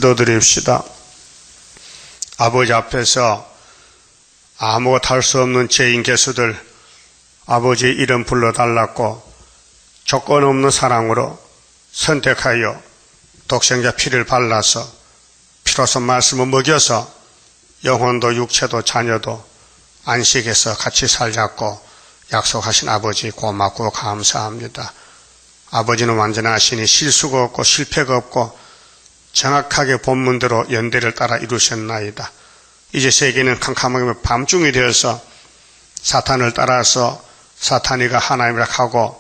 기도드립시다. 아버지 앞에서 아무것도 할 수 없는 죄인 개수들 아버지 이름 불러달라고 조건 없는 사랑으로 선택하여 독생자 피를 발라서 피로서 말씀을 먹여서 영혼도 육체도 자녀도 안식해서 같이 살자고 약속하신 아버지 고맙고 감사합니다. 아버지는 완전하시니 실수가 없고 실패가 없고 정확하게 본문대로 연대를 따라 이루셨나이다. 이제 세계는 캄캄하게 밤중이 되어서 사탄을 따라서 사탄이가 하나님이라 하고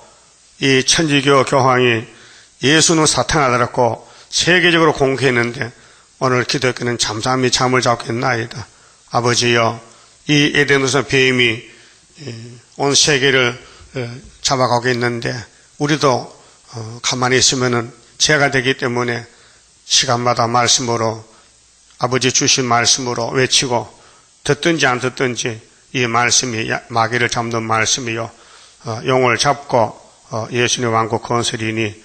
이 천주교 교황이 예수는 사탄이라고 세계적으로 공개했는데 오늘 기독교는 잠잠히 잠을 자고 있나이다. 아버지여, 이 에덴에서 뱀이 온 세계를 잡아가고 있는데 우리도 가만히 있으면은 죄가 되기 때문에 시간마다 말씀으로 아버지 주신 말씀으로 외치고 듣든지 안 듣든지 이 말씀이 마귀를 잡는 말씀이요 용을 잡고 예수님의 왕국 건설이니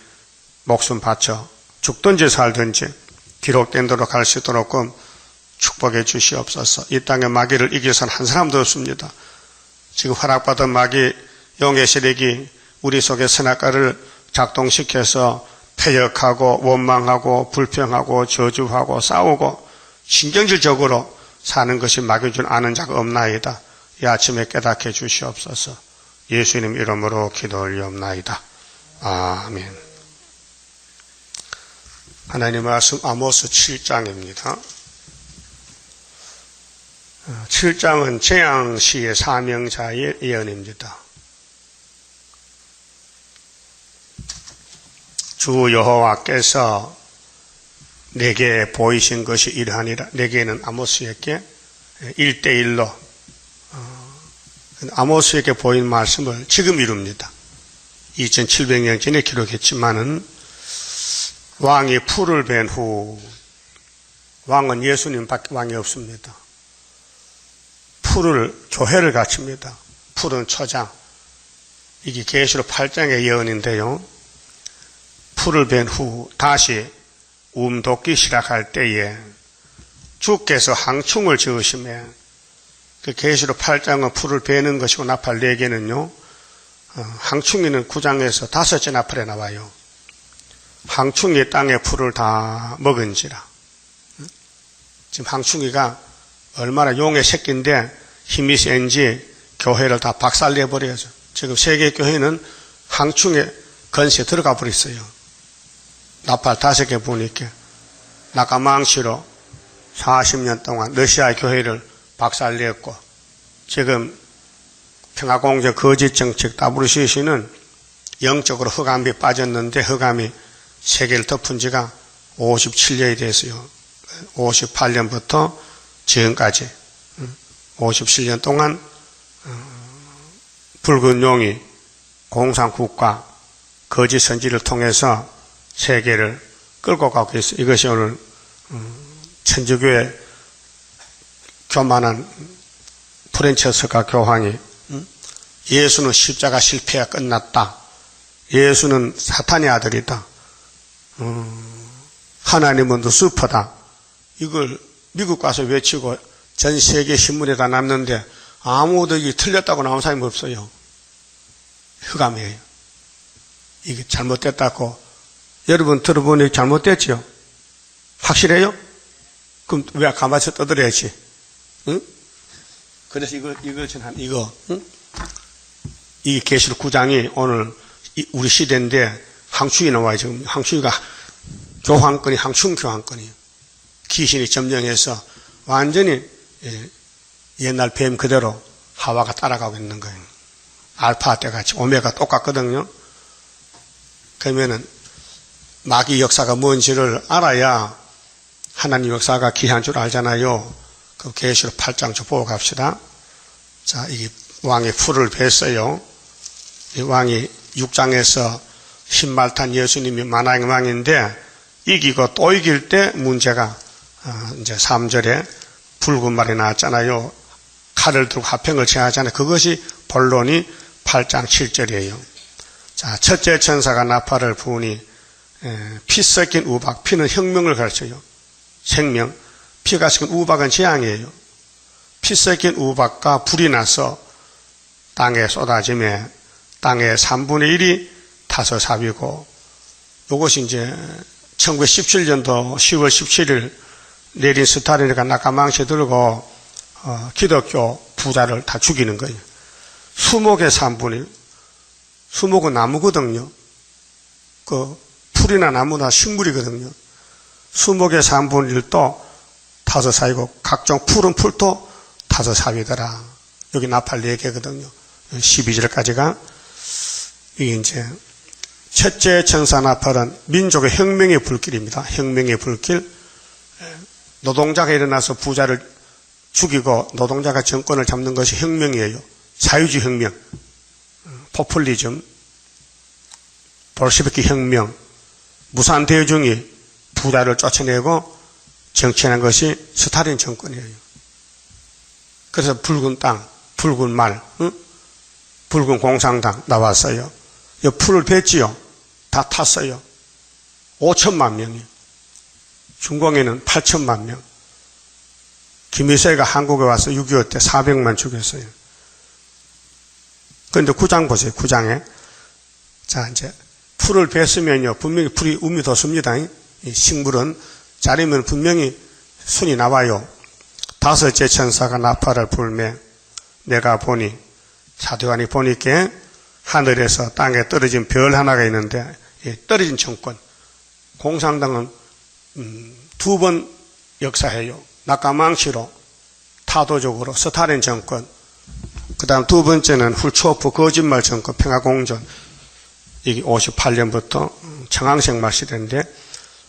목숨 바쳐 죽든지 살든지 기록된 대로 갈 수 있도록 축복해 주시옵소서. 이 땅에 마귀를 이겨서는 한 사람도 없습니다. 지금 허락받은 마귀 용의 세력이 우리 속에 선악과를 작동시켜서 패역하고 원망하고 불평하고 저주하고 싸우고 신경질적으로 사는 것이 마귀인 줄 아는 자가 없나이다. 이 아침에 깨닫게 주시옵소서. 예수님 이름으로 기도 올리옵나이다. 아멘. 하나님 말씀 아모스 7장입니다. 7장은 재앙시의 사명자의 예언입니다. 주 여호와께서 내게 보이신 것이 이러하니라. 내게는 아모스에게 1대1로 아모스에게 보인 말씀을 지금 이룹니다. 2700년 전에 기록했지만은 왕이 풀을 벤 후, 왕은 예수님밖에 왕이 없습니다. 교회를 갖춥니다. 풀은 초장. 이게 계시록 8장의 예언인데요. 풀을 벤 후 다시 돋기 시작할 때에 주께서 항충을 지으시며 그 계시록 8장은 풀을 베는 것이고 나팔 4개는요. 항충이는 9장에서 5째 나팔에 나와요. 항충이 땅의 풀을 다 먹은지라. 지금 항충이가 얼마나 용의 새끼인데 힘이 센지 교회를 다 박살내버려야죠. 지금 세계교회는 항충의 건세에 들어가 버렸어요. 나팔 5개 부니까 나가망시로 40년 동안 러시아 교회를 박살냈고 지금 평화공정 거짓정책 WCC는 영적으로 흑암이 빠졌는데 흑암이 세계를 덮은 지가 57년이 됐어요. 58년부터 지금까지 57년 동안 붉은 용이 공산국가 거짓 선지를 통해서 세계를 끌고 가고 있어요. 이것이 오늘 천주교의 교만한 프란치스카 교황이 예수는 십자가 실패가 끝났다. 예수는 사탄의 아들이다. 하나님은 루시퍼다. 이걸 미국 가서 외치고 전 세계 신문에다 놨는데 아무도 이게 틀렸다고 나온 사람이 없어요. 흑암이에요. 이게 잘못됐다고. 여러분 들어보니 잘못됐죠? 확실해요? 그럼 왜 가만히 떠들어야지? 응? 그래서 응? 이 계시록 9장이 오늘 우리 시대인데 항충이 나와요. 지금 항충이가 교황권이 항충 교황권이에요. 귀신이 점령해서 완전히 옛날 뱀 그대로 하와가 따라가고 있는 거예요. 알파 때같이 오메가 똑같거든요. 그러면은 마귀 역사가 뭔지를 알아야 하나님 역사가 귀한 줄 알잖아요. 그 계시록 8장 좀 보고 갑시다. 자, 이게 왕이 풀을 뱄어요. 이 왕이 6장에서 신말탄 예수님이 만왕의 왕인데 이기고 또 이길 때 문제가 이제 3절에 붉은 말이 나왔잖아요. 칼을 들고 화평을 제하잖아요. 그것이 본론이 8장 7절이에요. 자, 첫째 천사가 나팔을 부으니 피 섞인 우박, 피는 혁명을 가르쳐요. 생명, 피가 섞인 우박은 재앙이에요. 피 섞인 우박과 불이 나서 땅에 쏟아지며 땅의 3분의 1이 타서삽이고, 이것이 이제 1917년도 10월 17일 내린 스타린이가 낙하망치 들고 기독교 부자를 다 죽이는 거예요. 수목의 3분의 1. 수목은 나무거든요. 그 풀이나 나무나 식물이거든요. 수목의 3분의 1도 타서삽이고 각종 푸른 풀도 타서삽이더라. 여기 나팔 4개거든요. 12절까지가 이게 이제 첫째 천사 나팔은 민족의 혁명의 불길입니다. 혁명의 불길. 노동자가 일어나서 부자를 죽이고 노동자가 정권을 잡는 것이 혁명이에요. 자유주의 혁명, 포퓰리즘, 볼셰비키 혁명, 무산대중이 부자를 쫓아내고 정치하는 것이 스탈린 정권이에요. 그래서 붉은 땅, 붉은 말, 붉은 공산당 나왔어요. 이 풀을 뱄지요. 다 탔어요. 5천만 명이. 중공에는 8천만 명. 김일성이가 한국에 와서 6.25 때 400만 죽였어요. 그런데 9장 보세요. 9장에. 자, 이제 풀을 뱄으면요. 분명히 풀이 움이 돋습니다. 이 식물은 자리면 분명히 순이 나와요. 다섯째 천사가 나팔을 불매 내가 보니, 사도관이 보니까 하늘에서 땅에 떨어진 별 하나가 있는데, 떨어진 정권. 공산당은 2번 역사해요. 낙하망치로, 타도적으로, 스탈린 정권. 그 다음 2번째는 훌초프 거짓말 정권, 평화공존. 이게 58년부터 청항생 말 시대인데,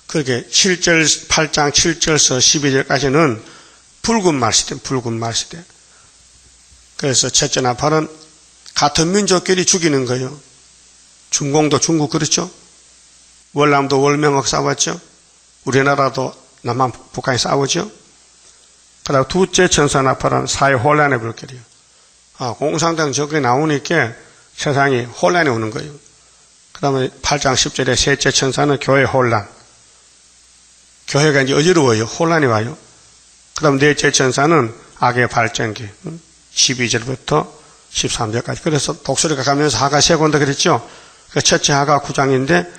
그렇게 8장 7절서 12절까지는 붉은 말 시대, 붉은 말 시대. 그래서 첫째 나팔은 같은 민족끼리 죽이는 거예요. 중공도 중국 그렇죠? 월남도 월명하고 싸웠죠? 우리나라도 남한 북한이 싸우죠? 그 다음 둘째 천사 나팔은 사회 혼란의 불길이에요. 공산당 저게 나오니까 세상이 혼란이 오는 거예요. 그 다음에 8장 10절에 셋째 천사는 교회 혼란. 교회가 이제 어지러워요. 혼란이 와요. 그 다음 넷째 천사는 악의 발전기. 12절부터 13절까지. 그래서 독수리가 가면서 하가 세고 온다 그랬죠? 그 첫째 하가 9장인데,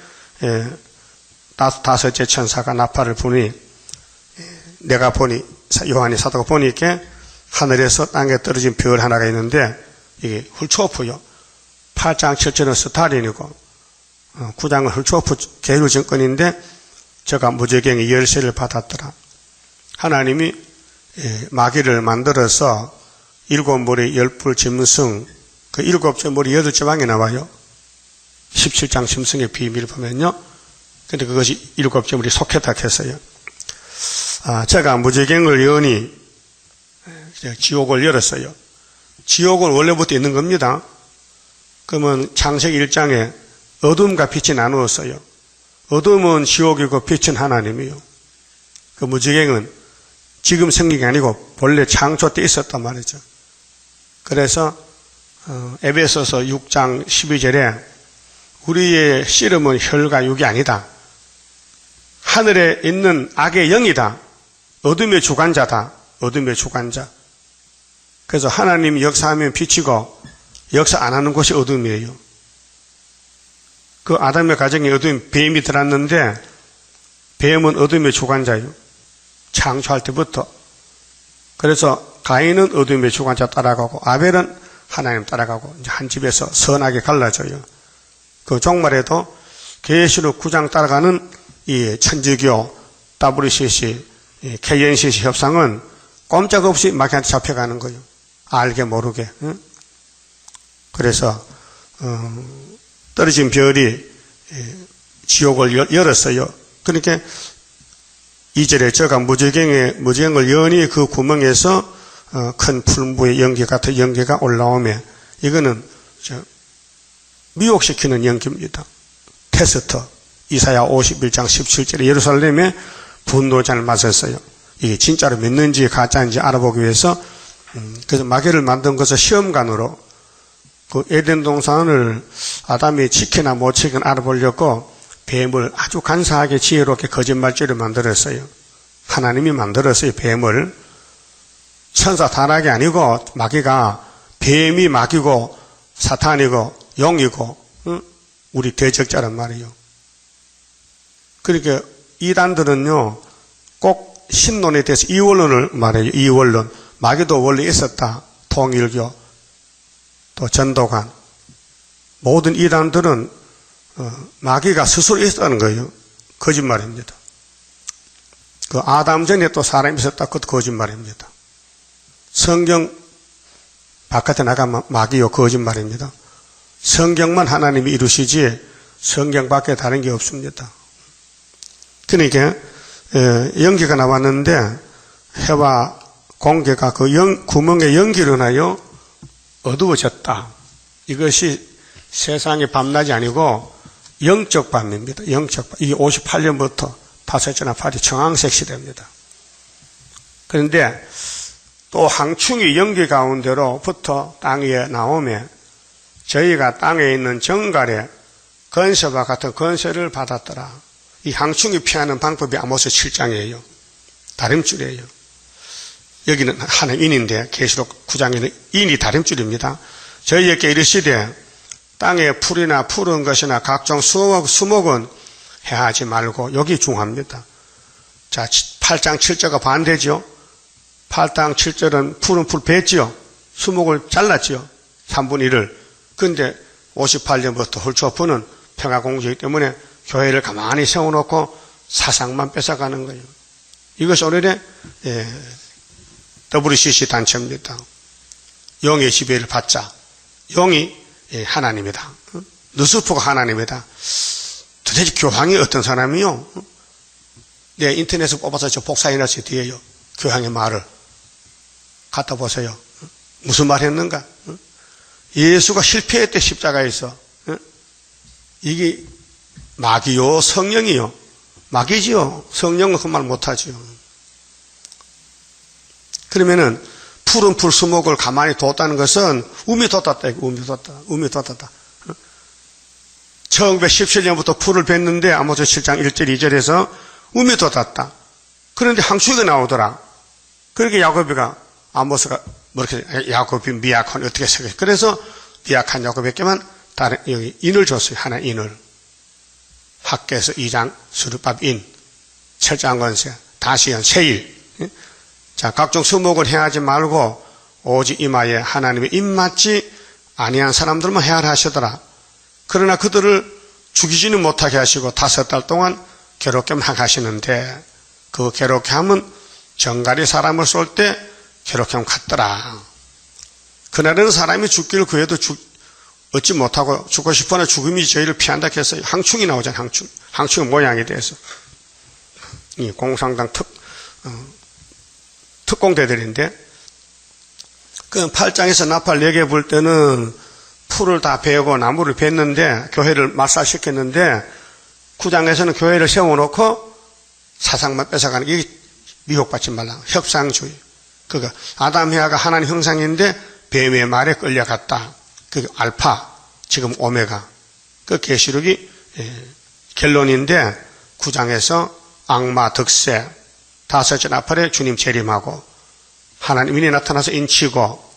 다섯째 천사가 나팔을 부니, 내가 보니, 요한이 사도가 보니까 하늘에서 땅에 떨어진 별 하나가 있는데, 이게 훌초프요. 8장 7절은 스탈린이고, 9장은 훌초프 계율 정권인데, 저가 무저갱의 열쇠를 받았더라. 하나님이 마귀를 만들어서 7머리 10뿔 짐승, 그 7째 머리 8지방이 나와요. 17장 짐승의 비밀을 보면요. 근데 그것이 7째 머리 속했다 했어요. 제가 무저갱을 여니 지옥을 열었어요. 지옥은 원래부터 있는 겁니다. 그러면 창세기 1장에 어둠과 빛이 나누었어요. 어둠은 지옥이고 빛은 하나님이요. 그 무저갱은 지금 생긴 게 아니고 본래 창조 때 있었단 말이죠. 그래서 에베소서 6장 12절에 우리의 씨름은 혈과 육이 아니다. 하늘에 있는 악의 영이다. 어둠의 주관자다. 어둠의 주관자. 그래서 하나님이 역사하면 빛이고 역사 안 하는 곳이 어둠이에요. 그 아담의 가정에 어둠 뱀이 들어왔는데 뱀은 어둠의 주관자예요. 창조할 때부터. 그래서 가인은 어둠의 주관자 따라가고 아벨은 하나님 따라가고 이제 한 집에서 선하게 갈라져요. 그 종말에도 계시록 9장 따라가는 이 천주교 WCC, KNCC 협상은 꼼짝없이 마귀한테 잡혀가는 거예요. 알게 모르게. 그래서 떨어진 별이 지옥을 열었어요. 그러니까 2절에 저가 무저갱을 여니 그 구멍에서 큰 풀무의 연기 같은 연기가 올라오며 이거는 미혹시키는 연기입니다. 테스트. 이사야 51장 17절에 예루살렘에 분노잔을 맞았어요. 이게 진짜로 믿는지 가짜인지 알아보기 위해서 그래서 마귀를 만든 것을 시험관으로 그 에덴 동산을 아담이 지키나 못 지키나 알아보려고 뱀을 아주 간사하게 지혜롭게 거짓말죄를 만들었어요. 하나님이 만들었어요. 뱀을. 천사 타락이 아니고 마귀가 뱀이 마귀고 사탄이고 용이고 우리 대적자란 말이에요. 그러니까 이단들은요 꼭 신론에 대해서 이원론을 말해요. 이원론. 마귀도 원래 있었다. 통일교 또 전도관 모든 이단들은 마귀가 스스로 있었다는 거예요. 거짓말입니다. 그 아담 전에 또 사람이 있었다. 그것도 거짓말입니다. 성경 바깥에 나가면 마귀요 거짓말입니다. 성경만 하나님이 이루시지 성경 밖에 다른 게 없습니다. 그러니까 연기가 나왔는데 해와 공개가 그 구멍에 연기를 나요 어두워졌다. 이것이 세상의 밤낮이 아니고 영적 밤입니다. 영적 밤. 이게 58년부터 파쇄전화 파리 청황색 시대입니다. 그런데 또 항충이 연기 가운데로부터 땅 위에 나오면 저희가 땅에 있는 정갈에 건세와 같은 건세를 받았더라. 이 항충이 피하는 방법이 아모스 7장이에요. 다림줄이에요. 여기는 하나님 인인데 계시록 9장에는 인이 다림줄입니다. 저희에게 이르시되 땅에 풀이나 푸른 것이나 각종 수목은 해하지 말고 여기 중요합니다. 자, 8장 7절과 반대죠. 8장 7절은 푸른 풀 뺐지요. 수목을 잘랐지요. 3분의 1을. 근데 58년부터 헐초프는 평화공주이기 때문에 교회를 가만히 세워놓고 사상만 뺏어가는 거예요. 이것이 오늘의 WCC 단체입니다. 영의 지배를 받자. 영이 하나님이다. 누스프가 하나님이다. 도대체 교황이 어떤 사람이요? 네, 인터넷에 뽑아서 저 복사해놨어요. 뒤에요. 교황의 말을. 갖다 보세요. 무슨 말 했는가? 예수가 실패했대 십자가에서. 이게 마귀요 성령이요. 마귀지요. 성령은 그 말 못하지요. 그러면은 푸른 풀 수목을 가만히 뒀다는 것은 우미 뒀다. 우미 뒀다. 1917년부터 풀을 뱉는데 아모스 7장 1절 2절에서 우미 뒀다. 그런데 항충이가 나오더라. 그렇게 야곱이가 아모스가 뭐 이렇게 야곱이 미약한 어떻게 생각해? 그래서 미약한 야곱에게만 다른 여기 인을 줬어요. 하나 인을. 학계에서 2장 수르밥 인, 7장 건세, 다시연 세일. 자, 각종 수목을 해하지 말고 오직 이마에 하나님의 입맞지 아니한 사람들만 해하라 하시더라. 그러나 그들을 죽이지는 못하게 하시고 5달 동안 괴롭게만 하시는데 그 괴롭게 함은 정갈이 사람을 쏠 때 괴롭게 함 같더라. 그날에는 사람이 죽기를 구해도 얻지 못하고 죽고 싶으나 죽음이 저희를 피한다 했어요. 항충이 나오잖아요. 항충의 모양에 대해서. 이 공산당 특공대들인데 그 8장에서 나팔 4개 불 때는 풀을 다 베고 나무를 뱄는데 교회를 말살시켰는데 9장에서는 교회를 세워놓고 사상만 뺏어가는 게 미혹받지 말라. 협상주의. 그거 아담 해아가 하나님 형상인데 뱀의 말에 끌려갔다. 그 알파 지금 오메가. 그 계시록이 결론인데 9장에서 악마 득세 5째 나팔에 주님 재림하고 하나님 인이 나타나서 인치고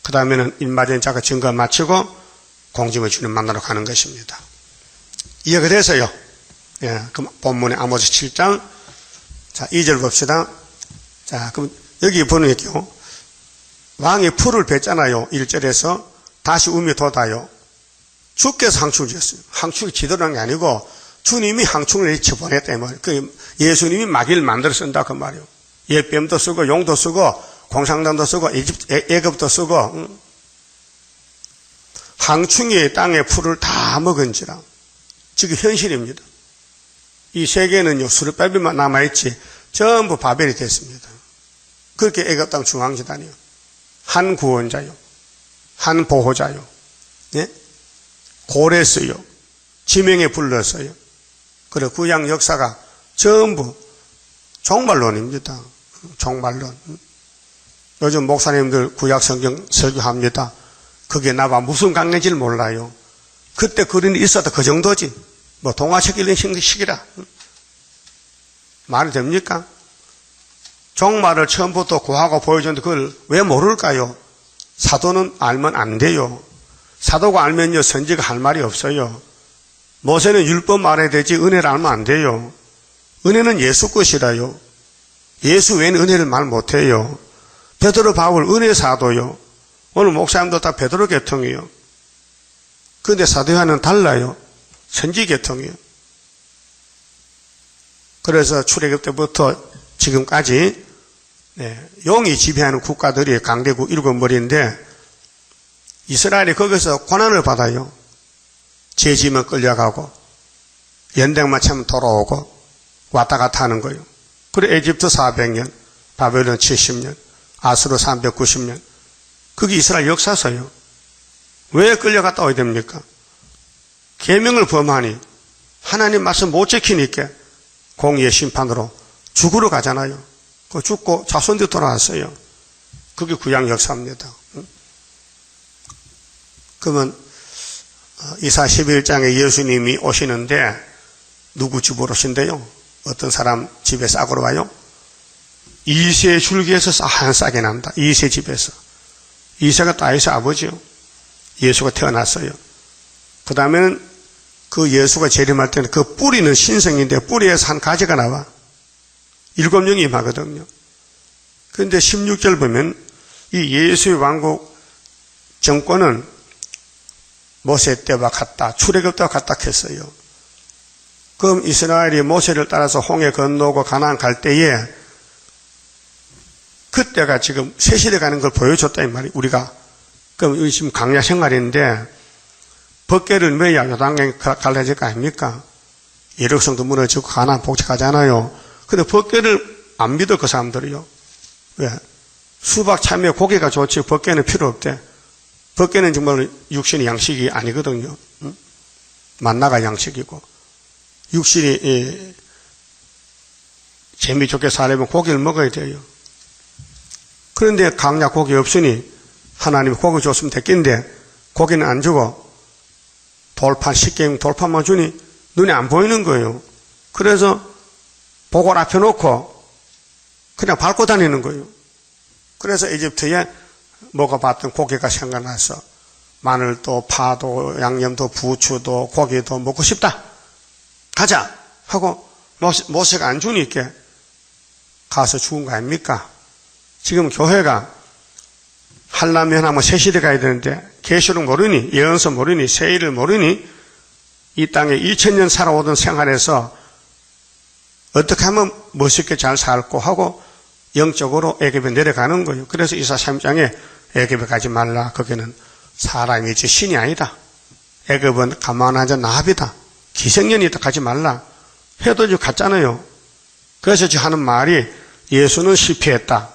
그 다음에는 인맞은 자가 증거 마치고 공중의 주님 만나러 가는 것입니다. 이해가 돼서요. 그럼 본문의 아모스 7장 자 2절 봅시다. 자 그럼 여기 보니까요. 왕이 풀을 뱉잖아요. 1절에서 다시 우미 돋아요. 주께서 항충을 지었어요. 항충이 지도로 한 게 아니고 주님이 항충을 집어냈다. 그 예수님이 마귀를 만들어 쓴다 그 말이에요. 예뱀도 쓰고 용도 쓰고 공산당도 쓰고 애굽도 쓰고 항충이 땅의 풀을 다 먹은지라. 지금 현실입니다. 이 세계는요 수르바벨만 남아있지 전부 바벨이 됐습니다. 그렇게 애굽 땅 중앙지단이요. 한 구원자요. 한 보호자요. 예? 고레스요. 지명에 불렀어요. 그리고 구약 역사가 전부 종말론입니다. 종말론. 요즘 목사님들 구약 성경 설교합니다. 그게 나와 무슨 관계인지를 몰라요. 그때 그림이 있어도 그 정도지. 뭐 동화책 읽는 시기라. 말이 됩니까? 종말을 처음부터 고하고 보여줬는데 그걸 왜 모를까요? 사도는 알면 안 돼요. 사도가 알면요, 선지가 할 말이 없어요. 모세는 율법 알아야 되지 은혜를 알면 안 돼요. 은혜는 예수 것이라요. 예수 외에는 은혜를 말 못해요. 베드로 바울 은혜 사도요. 오늘 목사님도 다 베드로 계통이요. 그런데 사도와는 달라요. 선지 계통이요. 그래서 출애굽 때부터 지금까지 용이 지배하는 국가들이 강대국 7머리인데 이스라엘이 거기서 고난을 받아요. 죄지면 끌려가고 연대만 차면 돌아오고 왔다 갔다 하는 거예요. 그리고 에집트 400년, 바벨론 70년, 아수르 390년. 그게 이스라엘 역사서요. 왜 끌려갔다 오야 됩니까? 계명을 범하니 하나님 말씀 못 지키니까 공의의 심판으로 죽으러 가잖아요. 그 죽고 자손들 돌아왔어요. 그게 구약 역사입니다. 그러면 이사 11장에 예수님이 오시는데 누구 집으로 오신대요? 어떤 사람 집에 싹으로 와요? 이세 줄기에서 한 싹이 난다. 이세 집에서. 이세가 다윗의 아버지요. 예수가 태어났어요. 그 다음에는 그 예수가 재림할 때는 그 뿌리는 신성인데 뿌리에서 한 가지가 나와. 7명이 임하거든요. 그런데 16절 보면 이 예수의 왕국 정권은 모세 때와 같다. 출애굽 때와 같다 했어요. 그럼 이스라엘이 모세를 따라서 홍해 건너고 가나안 갈 때에 그때가 지금 세시대 가는 걸 보여줬다 이 말이 우리가. 그럼 지금 강야 생활인데 법궤를 매야 요단강에 갈라질 거 아닙니까? 예력성도 무너지고 가나안 복잡하잖아요. 근데 법궤를 안 믿어 그 사람들이요. 왜? 수박 참외 고기가 좋지 법궤는 필요 없대. 법궤는 정말 육신의 양식이 아니거든요. 응? 만나가 양식이고 육신이 재미 좋게 살려면 고기를 먹어야 돼요. 그런데 강야 고기 없으니 하나님이 고기 줬으면 됐겠는데 고기는 안 주고 돌판 식객 돌판만 주니 눈에 안 보이는 거예요. 그래서 보궐 앞에 놓고 그냥 밟고 다니는 거예요. 그래서 이집트에 먹어봤던 고기가 생각나서 마늘도 파도 양념도 부추도 고기도 먹고 싶다. 가자 하고 모세가 안 주니까 가서 죽은 거 아닙니까? 지금 교회가 한라면 하면 새시대 가야 되는데 계시록 모르니 예언서 모르니 세일을 모르니 이 땅에 2000년 살아오던 생활에서 어떻게 하면 멋있게 잘 살고 하고 영적으로 애굽에 내려가는 거예요. 그래서 이사 3장에 애굽에 가지 말라. 거기는 사람이지 신이 아니다. 애굽은 가만한 나합이다. 기생년이다. 가지 말라. 해도 좀 갔잖아요. 그래서 저 하는 말이 예수는 실패했다.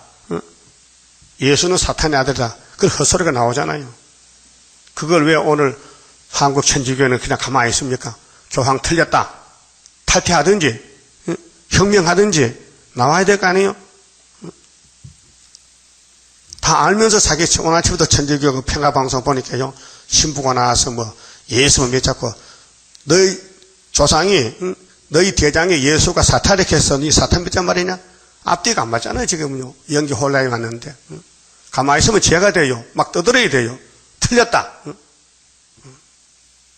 예수는 사탄의 아들이다. 그 헛소리가 나오잖아요. 그걸 왜 오늘 한국 천주교는 그냥 가만히 있습니까? 교황 틀렸다. 탈퇴하든지 혁명하든지 나와야 될 거 아니에요? 다 알면서 자기 오늘 아침부터 천주교 평화방송 보니까요. 신부가 나와서 뭐 예수만 맺잡고 너희 조상이 너희 대장에 예수가 사탄했어. 니 사탄 맺잔 말이냐? 앞뒤가 안 맞잖아요. 지금요. 연기 혼란이 왔는데 가만히 있으면 죄가 돼요. 막 떠들어야 돼요. 틀렸다.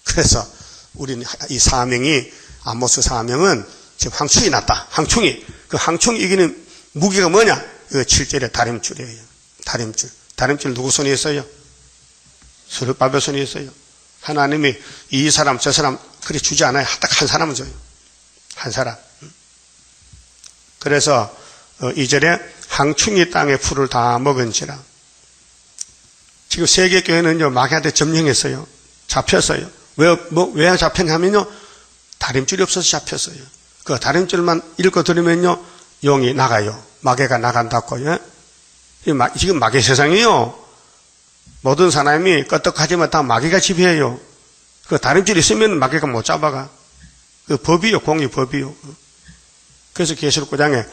그래서 우리는 이 사명이 아모스 사명은 지금 항충이 났다. 항충이. 그 항충이 이기는 무기가 뭐냐? 이거 7절에 다림줄이에요. 다림줄. 다림줄 누구 손에 있어요? 스룹바벨 손에 있어요. 하나님이 이 사람 저 사람 그리 주지 않아요. 딱 한 사람은 줘요. 한 사람. 그래서 2절에 항충이 땅의 풀을 다 먹은지라. 지금 세계교회는요 마귀한테 점령했어요. 잡혔어요. 왜 잡혔냐면요 다림줄이 없어서 잡혔어요. 그 다림줄만 읽고 들으면요 용이 나가요. 마귀가 나간다고요. 지금 마귀 세상이요. 모든 사람이 끄떡하지만 다 마귀가 지배해요. 그 다림줄이 있으면 마귀가 못 잡아가. 그 법이요, 공의 법이요. 그래서 계시록 9장에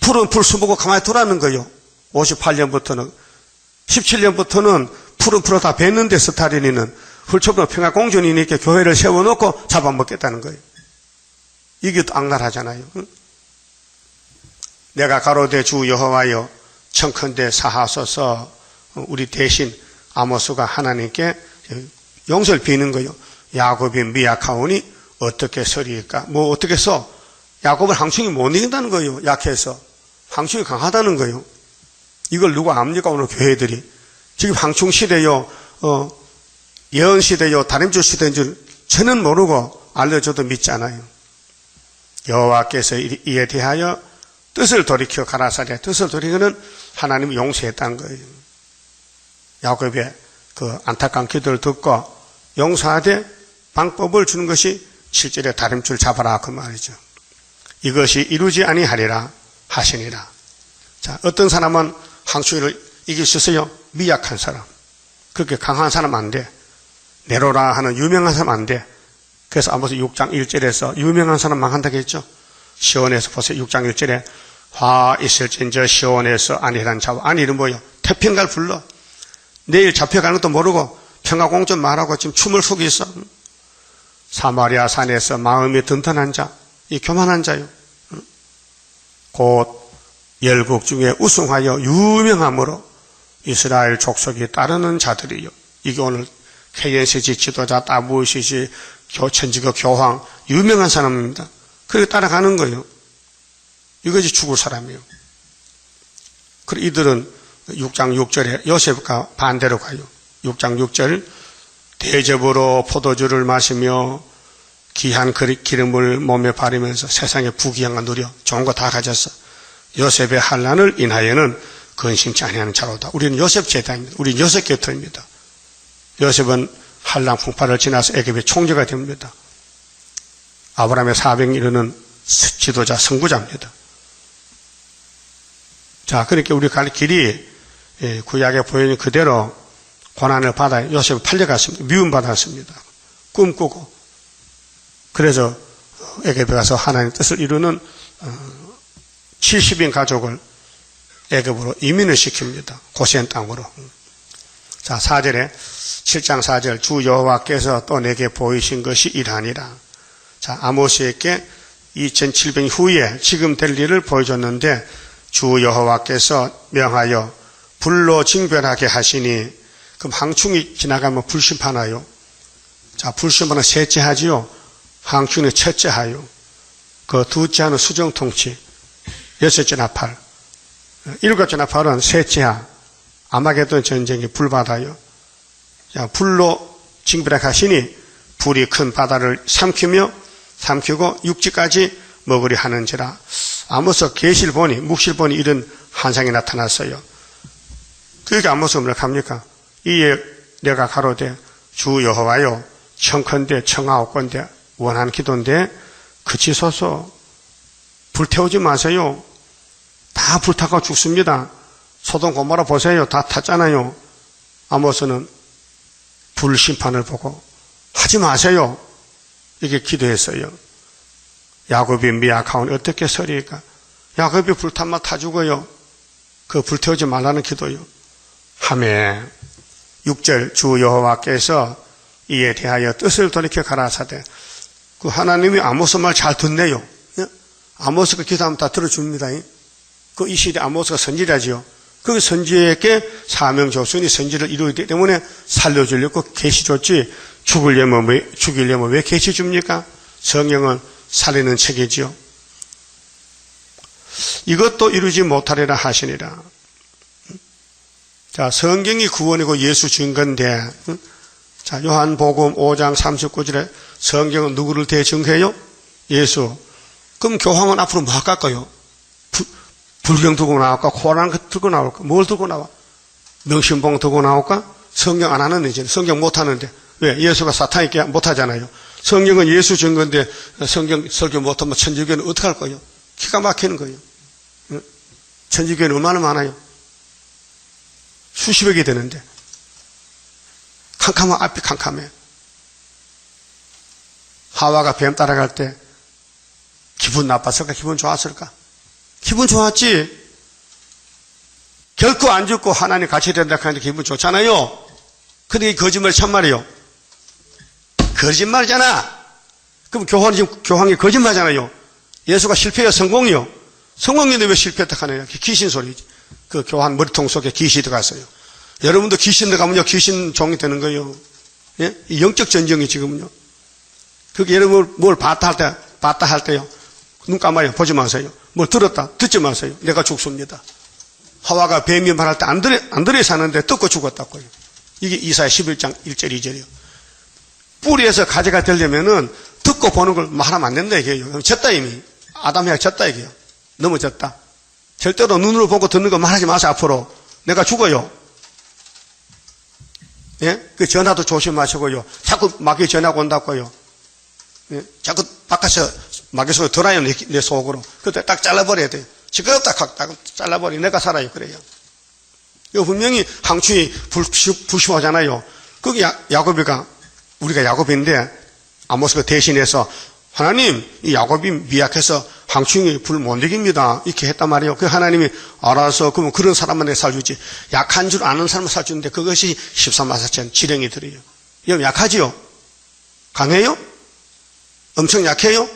풀은 풀 수보고 가만히 두라는 거예요. 58년부터는 17년부터는 풀은 풀어 다 뱉는데 스타린이는 훌초병 평화공존이니까 교회를 세워놓고 잡아먹겠다는 거예요. 이게 또 악랄하잖아요. 내가 가로되 주 여호와여 청컨대 사하소서. 우리 대신 아모스가 하나님께 용서를 비는 거예요. 야곱이 미약하오니 어떻게 서리일까? 뭐 어떻게 써? 야곱은 황충이 못 이긴다는 거예요. 약해서. 황충이 강하다는 거예요. 이걸 누가 압니까? 오늘 교회들이. 지금 황충 시대요, 예언 시대요, 다림줄 시대인 줄 저는 모르고 알려줘도 믿지 않아요. 여호와께서 이에 대하여 뜻을 돌이켜 가라사대. 뜻을 돌이키는 하나님이 용서했다는 거예요. 야곱의 그 안타까운 기도를 듣고 용서하되 방법을 주는 것이 7절에 다림줄 잡아라 그 말이죠. 이것이 이루지 아니하리라 하시니라. 자, 어떤 사람은 황충이를 이길 수 있어요? 미약한 사람. 그렇게 강한 사람 안 돼. 네로라 하는 유명한 사람 안 돼. 그래서 아모스 6장 1절에서 유명한 사람 망한다고 했죠. 시온에서 보세요. 6장 1절에 화 있을진저 시온에서 안일한 자와 안일은 뭐예요? 태평가를 불러. 내일 잡혀가는 것도 모르고 평화공존 말하고 지금 춤을 추고 있어. 사마리아 산에서 마음이 든든한 자, 이 교만한 자요. 곧 열국 중에 우승하여 유명함으로 이스라엘 족속이 따르는 자들이요. 이게 오늘 KNCG 지도자 따부시시 천지교 교황 유명한 사람입니다. 그렇게 따라가는 거예요. 이것이 죽을 사람이에요. 그리고 이들은 6장 6절에 요셉과 반대로 가요. 6장 6절 대접으로 포도주를 마시며 귀한 기름을 몸에 바르면서 세상의 부귀영화 누려 좋은 거 다 가졌어. 요셉의 환난을 인하여는 근심치 아니하는 자로다. 우리는 요셉 제자입니다. 우리는 요셉 곁터입니다. 요셉은 환난 풍파를 지나서 애굽의 총재가 됩니다. 아브라함의 400년 이르는 지도자 선구자입니다. 자, 그렇게 우리 갈 길이 구약에 보여진 그대로 고난을 받아 요셉을 팔려갔습니다. 미움받았습니다. 꿈꾸고. 그래서 애굽에 가서 하나님의 뜻을 이루는 70인 가족을 애굽으로 이민을 시킵니다. 고센 땅으로. 자, 4절에 7장 4절 주 여호와께서 또 내게 보이신 것이 이러하니라. 자, 아모스에게 2700년 후에 지금 될 일을 보여줬는데 주 여호와께서 명하여 불로 징별하게 하시니 그럼 황충이 지나가면 불심판하요. 자, 불심판은 셋째 하지요. 황충이 첫째 하요. 그 둘째 하는 수정통치. 여섯째 나팔. 일곱째 나팔은 셋째 하. 아마게돈 전쟁이 불바다요. 자, 불로 징별하게 하시니 불이 큰 바다를 삼키고 육지까지 먹으려 하는지라. 아모스 계시를 보니 묵시를 보니 이런 환상이 나타났어요. 그게 아모스가 뭐라 합니까? 이에 내가 가로되 주 여호와여 청컨대 청하옵건대 원하는 기도인데 그치소서. 불태우지 마세요. 다 불타고 죽습니다. 소돔 고모라 보세요. 다 탔잖아요. 아모스는 불심판을 보고 하지 마세요. 이렇게 기도했어요. 야곱이 미약하오니 어떻게 서리까? 야곱이 불타면 타 죽어요. 그 불태우지 말라는 기도요. 하매 6절 주 여호와께서 이에 대하여 뜻을 돌이켜 가라사대. 그 하나님이 아모스 말 잘 듣네요. 아모스가 기도하면 다 들어줍니다. 그 이 시대 아모스가 선지자지요. 그 선지에게 사명 조선이 선지를 이루기 때문에 살려주려고 계시 줬지. 죽이려면 왜 계시 줍니까? 성령은 살리는 책이지요. 이것도 이루지 못하리라 하시니라. 자, 성경이 구원이고 예수 증거인데, 자, 요한복음 5장 39절에 성경은 누구를 대증해요? 예수. 그럼 교황은 앞으로 뭐 할까요? 불경 들고 나올까? 코란 들고 나올까? 뭘 들고 나와? 명심봉 들고 나올까? 성경 안 하는 이제 성경 못 하는데. 왜? 예수가 사탄이게 못 하잖아요. 성경은 예수 증거인데 성경 설교 못하면 천주교는 어떻게 할 거예요? 기가 막히는 거예요. 천주교는 얼마나 많아요? 수십억이 되는데. 캄캄한 앞이 캄캄해. 하와가 뱀 따라갈 때 기분 나빴을까? 기분 좋았을까? 기분 좋았지. 결코 안 죽고 하나님 같이 된다 하는데 기분 좋잖아요. 근데 이 거짓말이 참말이에요. 거짓말이잖아. 그럼 교황이 거짓말이잖아요. 예수가 실패해요? 성공이요? 성공인데 왜 실패했다 하느냐. 귀신 소리지. 그 교환 머리통 속에 귀신이 들어갔어요. 여러분도 귀신 들어가면요, 귀신 종이 되는 거예요. 예? 이 영적 전쟁이 지금요. 그게 여러분 뭘 봤다 할 때요. 눈 감아요. 보지 마세요. 뭘 들었다, 듣지 마세요. 내가 죽습니다. 하와가 뱀이 말할 때 안 들어 사는데 듣고 죽었다고요. 이게 이사야 11장 1절 2절이요. 뿌리에서 가지가 되려면은 듣고 보는 걸 말하면 안 된다 이게요. 졌다 이미. 아담이야 졌다 이게요. 넘어졌다. 절대로 눈으로 보고 듣는 거 말하지 마세요. 앞으로. 내가 죽어요. 예? 그 전화도 조심하시고요. 자꾸 마귀 전화가 온다고요. 예? 자꾸 바깥에서 마귀 소리 들어요. 내 속으로. 그때 딱 잘라버려야 돼요. 시끄럽다 딱 잘라버려. 내가 살아요. 그래요. 이거 분명히 항추이 불쇼하잖아요. 거기 야곱이가, 우리가 야곱인데, 아모스가 대신해서, 하나님, 이 야곱이 미약해서 항충이 불 못 이깁니다. 이렇게 했단 말이에요. 그 하나님이 알아서, 그러면 그런 사람만 내 살주지. 약한 줄 아는 사람만 살주는데 그것이 13마사천 지령이 들어요. 여러분 약하지요? 강해요? 엄청 약해요?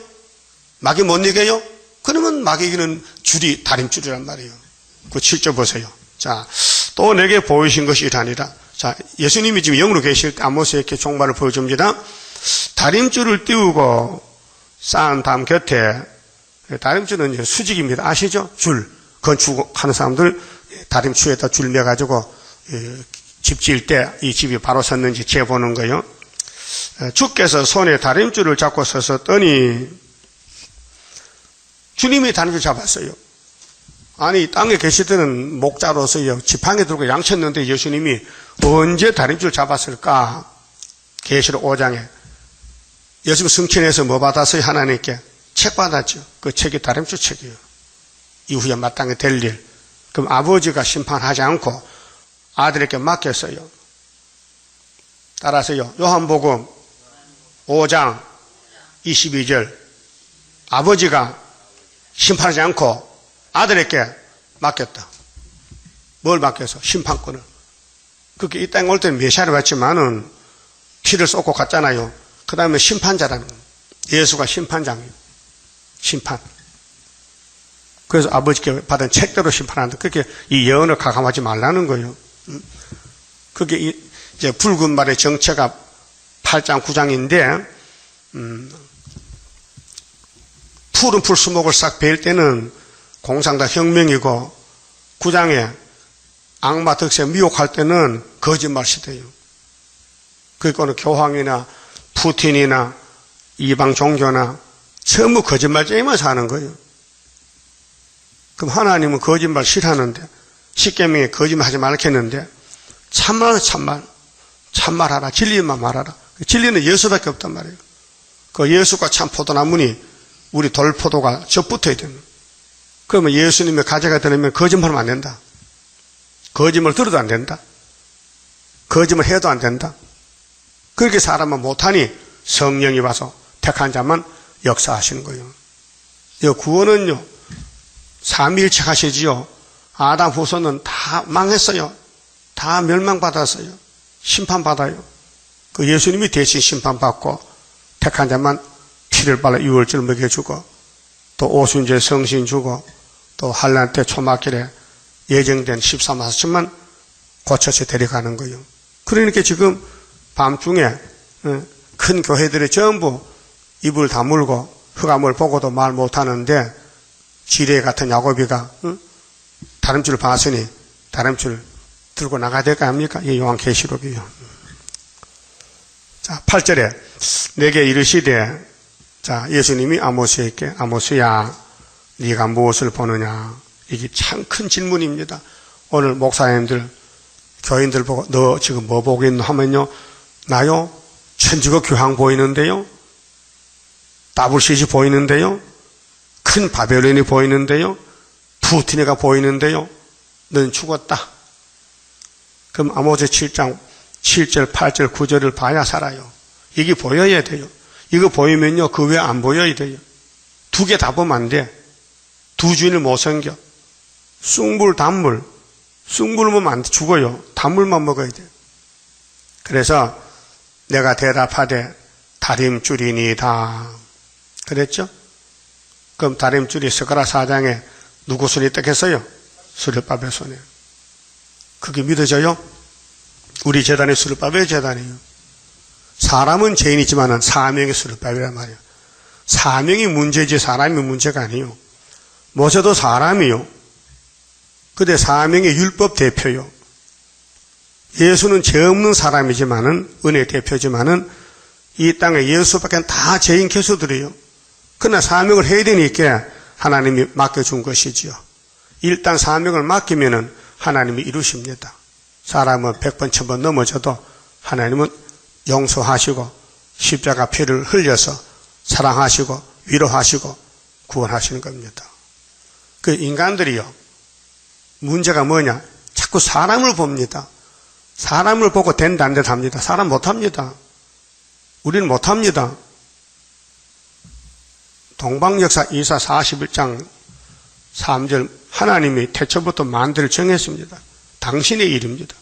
마귀 못 이겨요? 그러면 마귀 이기는 줄이 다림줄이란 말이에요. 그 7절 보세요. 자, 또 내게 보이신 것이 이러하니라. 자, 예수님이 지금 영으로 계실 때 아모스에게 종말을 보여줍니다. 다림줄을 띄우고 쌓은 담 곁에, 다림줄은 수직입니다. 아시죠? 줄. 건축하는 사람들 다림줄에다 줄 매가지고 집 지을 때 이 집이 바로 섰는지 재보는 거예요. 주께서 손에 다림줄을 잡고 서셨더니 주님이 다림줄 잡았어요. 아니 땅에 계실 때는 목자로서요 지팡이 들고 양쳤는데 예수님이 언제 다림줄 잡았을까? 계시록 5장에 예수님 승천해서 뭐 받았어요? 하나님께 책 받았죠. 그 책이 다림줄 책이에요. 이후에 마땅히 될 일. 그럼 아버지가 심판하지 않고 아들에게 맡겼어요. 따라서요. 요한복음 5장 22절 아버지가 심판하지 않고 아들에게 맡겼다. 뭘 맡겨서? 심판권을. 그렇게 이 땅에 올 때는 메시아를 받지만은 피를 쏟고 갔잖아요. 그 다음에 심판자라는 거예요. 예수가 심판장이에요. 심판. 그래서 아버지께 받은 책대로 심판한다. 그렇게 이 예언을 가감하지 말라는 거예요. 그게 이제 붉은 말의 정체가 8장 9장인데 푸른 풀수목을 싹 베일 때는 공상다 혁명이고 9장에 악마 득세 미혹할 때는 거짓말 시대예요. 그거는 교황이나 푸틴이나 이방 종교나 전부 거짓말쟁이만 사는 거예요. 그럼 하나님은 거짓말 싫어하는데 십계명에 거짓말하지 말겠는데 참말은 참말하라. 진리만 말하라. 진리는 예수밖에 없단 말이에요. 그 예수가 참 포도나무니 우리 돌포도가 접붙어야 되는. 그러면 예수님의 가지가 되려면 거짓말하면 안 된다. 거짓말 들어도 안 된다. 거짓말 해도 안 된다. 그렇게 사람은 못하니 성령이 와서 택한 자만 역사하시는 거예요. 이 구원은요, 삼위일체 하시지요. 아담 후손은 다 망했어요. 다 멸망받았어요. 심판받아요. 그 예수님이 대신 심판받고 택한 자만 피를 발라 유월절 먹여주고 또 오순절 성신 주고 또 환난 때 초막길에 예정된 13마사천만 고쳐서 데려가는 거예요. 그러니까 지금 밤중에 큰 교회들이 전부 입을 다물고 흑암을 보고도 말 못하는데 지뢰 같은 야곱이가 다림줄을 봤으니 다림줄 들고 나가야 될 거 아닙니까? 이 요한계시록이요. 자, 8절에 내게 이르시되, 자, 예수님이 아모스에게 아모스야 네가 무엇을 보느냐? 이게 참 큰 질문입니다. 오늘 목사님들 교인들 보고 너 지금 뭐 보고 있노 하면요, 나요 천지가 교황 보이는데요, 다블시시 보이는데요, 큰 바벨론이 보이는데요, 푸틴이가 보이는데요, 넌 죽었다. 그럼 아모스 7장 7절, 8절, 9절을 봐야 살아요. 이게 보여야 돼요. 이거 보이면요, 그 외에 안 보여야 돼요. 두 개 다 보면 안 돼. 두 주인을 못 섬겨. 쑥물, 단물. 쑥물 먹으면 안 돼. 죽어요. 단물만 먹어야 돼요. 그래서 내가 대답하되 다림줄이니다. 그랬죠? 그럼 다림줄이 스가랴 4장에 누구 손이 떼겠어요? 수르바벨 손에. 그게 믿어져요? 우리 재단이 수르바벨 재단이에요. 사람은 죄인이지만은 사명이 수르바벨이란 말이에요. 사명이 문제지 사람이 문제가 아니에요. 모세도 사람이요. 그때 사명의 율법 대표요. 예수는 죄 없는 사람이지만은 은혜 대표지만은 이 땅에 예수밖에 다 죄인 개수들이에요. 그러나 사명을 해야 되니까 하나님이 맡겨준 것이지요. 일단 사명을 맡기면은 하나님이 이루십니다. 사람은 100번, 1000번 넘어져도 하나님은 용서하시고 십자가 피를 흘려서 사랑하시고 위로하시고 구원하시는 겁니다. 그 인간들이요. 문제가 뭐냐? 자꾸 사람을 봅니다. 사람을 보고 된다 안 된다 합니다. 사람 못합니다. 우리는 못합니다. 동방역사 2사 41장 3절 하나님이 태초부터 만들을 정했습니다. 당신의 일입니다.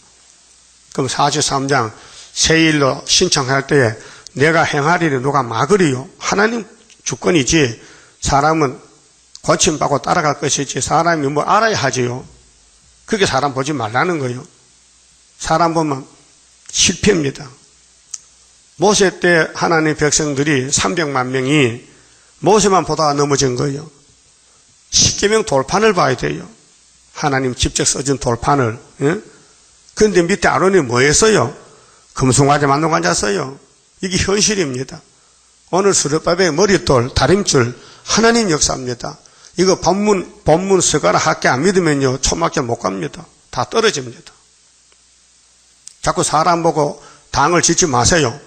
그럼 43장 새일로 신청할 때에 내가 행하리니 누가 막으리요? 하나님 주권이지 사람은 고침받고 따라갈 것이지 사람이 뭐 알아야 하지요. 그게 사람 보지 말라는 거예요. 사람 보면 실패입니다. 모세 때 하나님 백성들이 300만 명이 모세만 보다가 넘어진 거예요. 십계명 돌판을 봐야 돼요. 하나님 직접 써준 돌판을. 그런데 밑에 아론이 뭐 했어요? 금송아지 만든 거 앉았어요. 이게 현실입니다. 오늘 수르바벨의 머릿돌, 다림줄 하나님 역사입니다. 이거 본문 서가라 학교 안 믿으면요 초막교 못 갑니다. 다 떨어집니다. 자꾸 사람 보고 당을 짓지 마세요.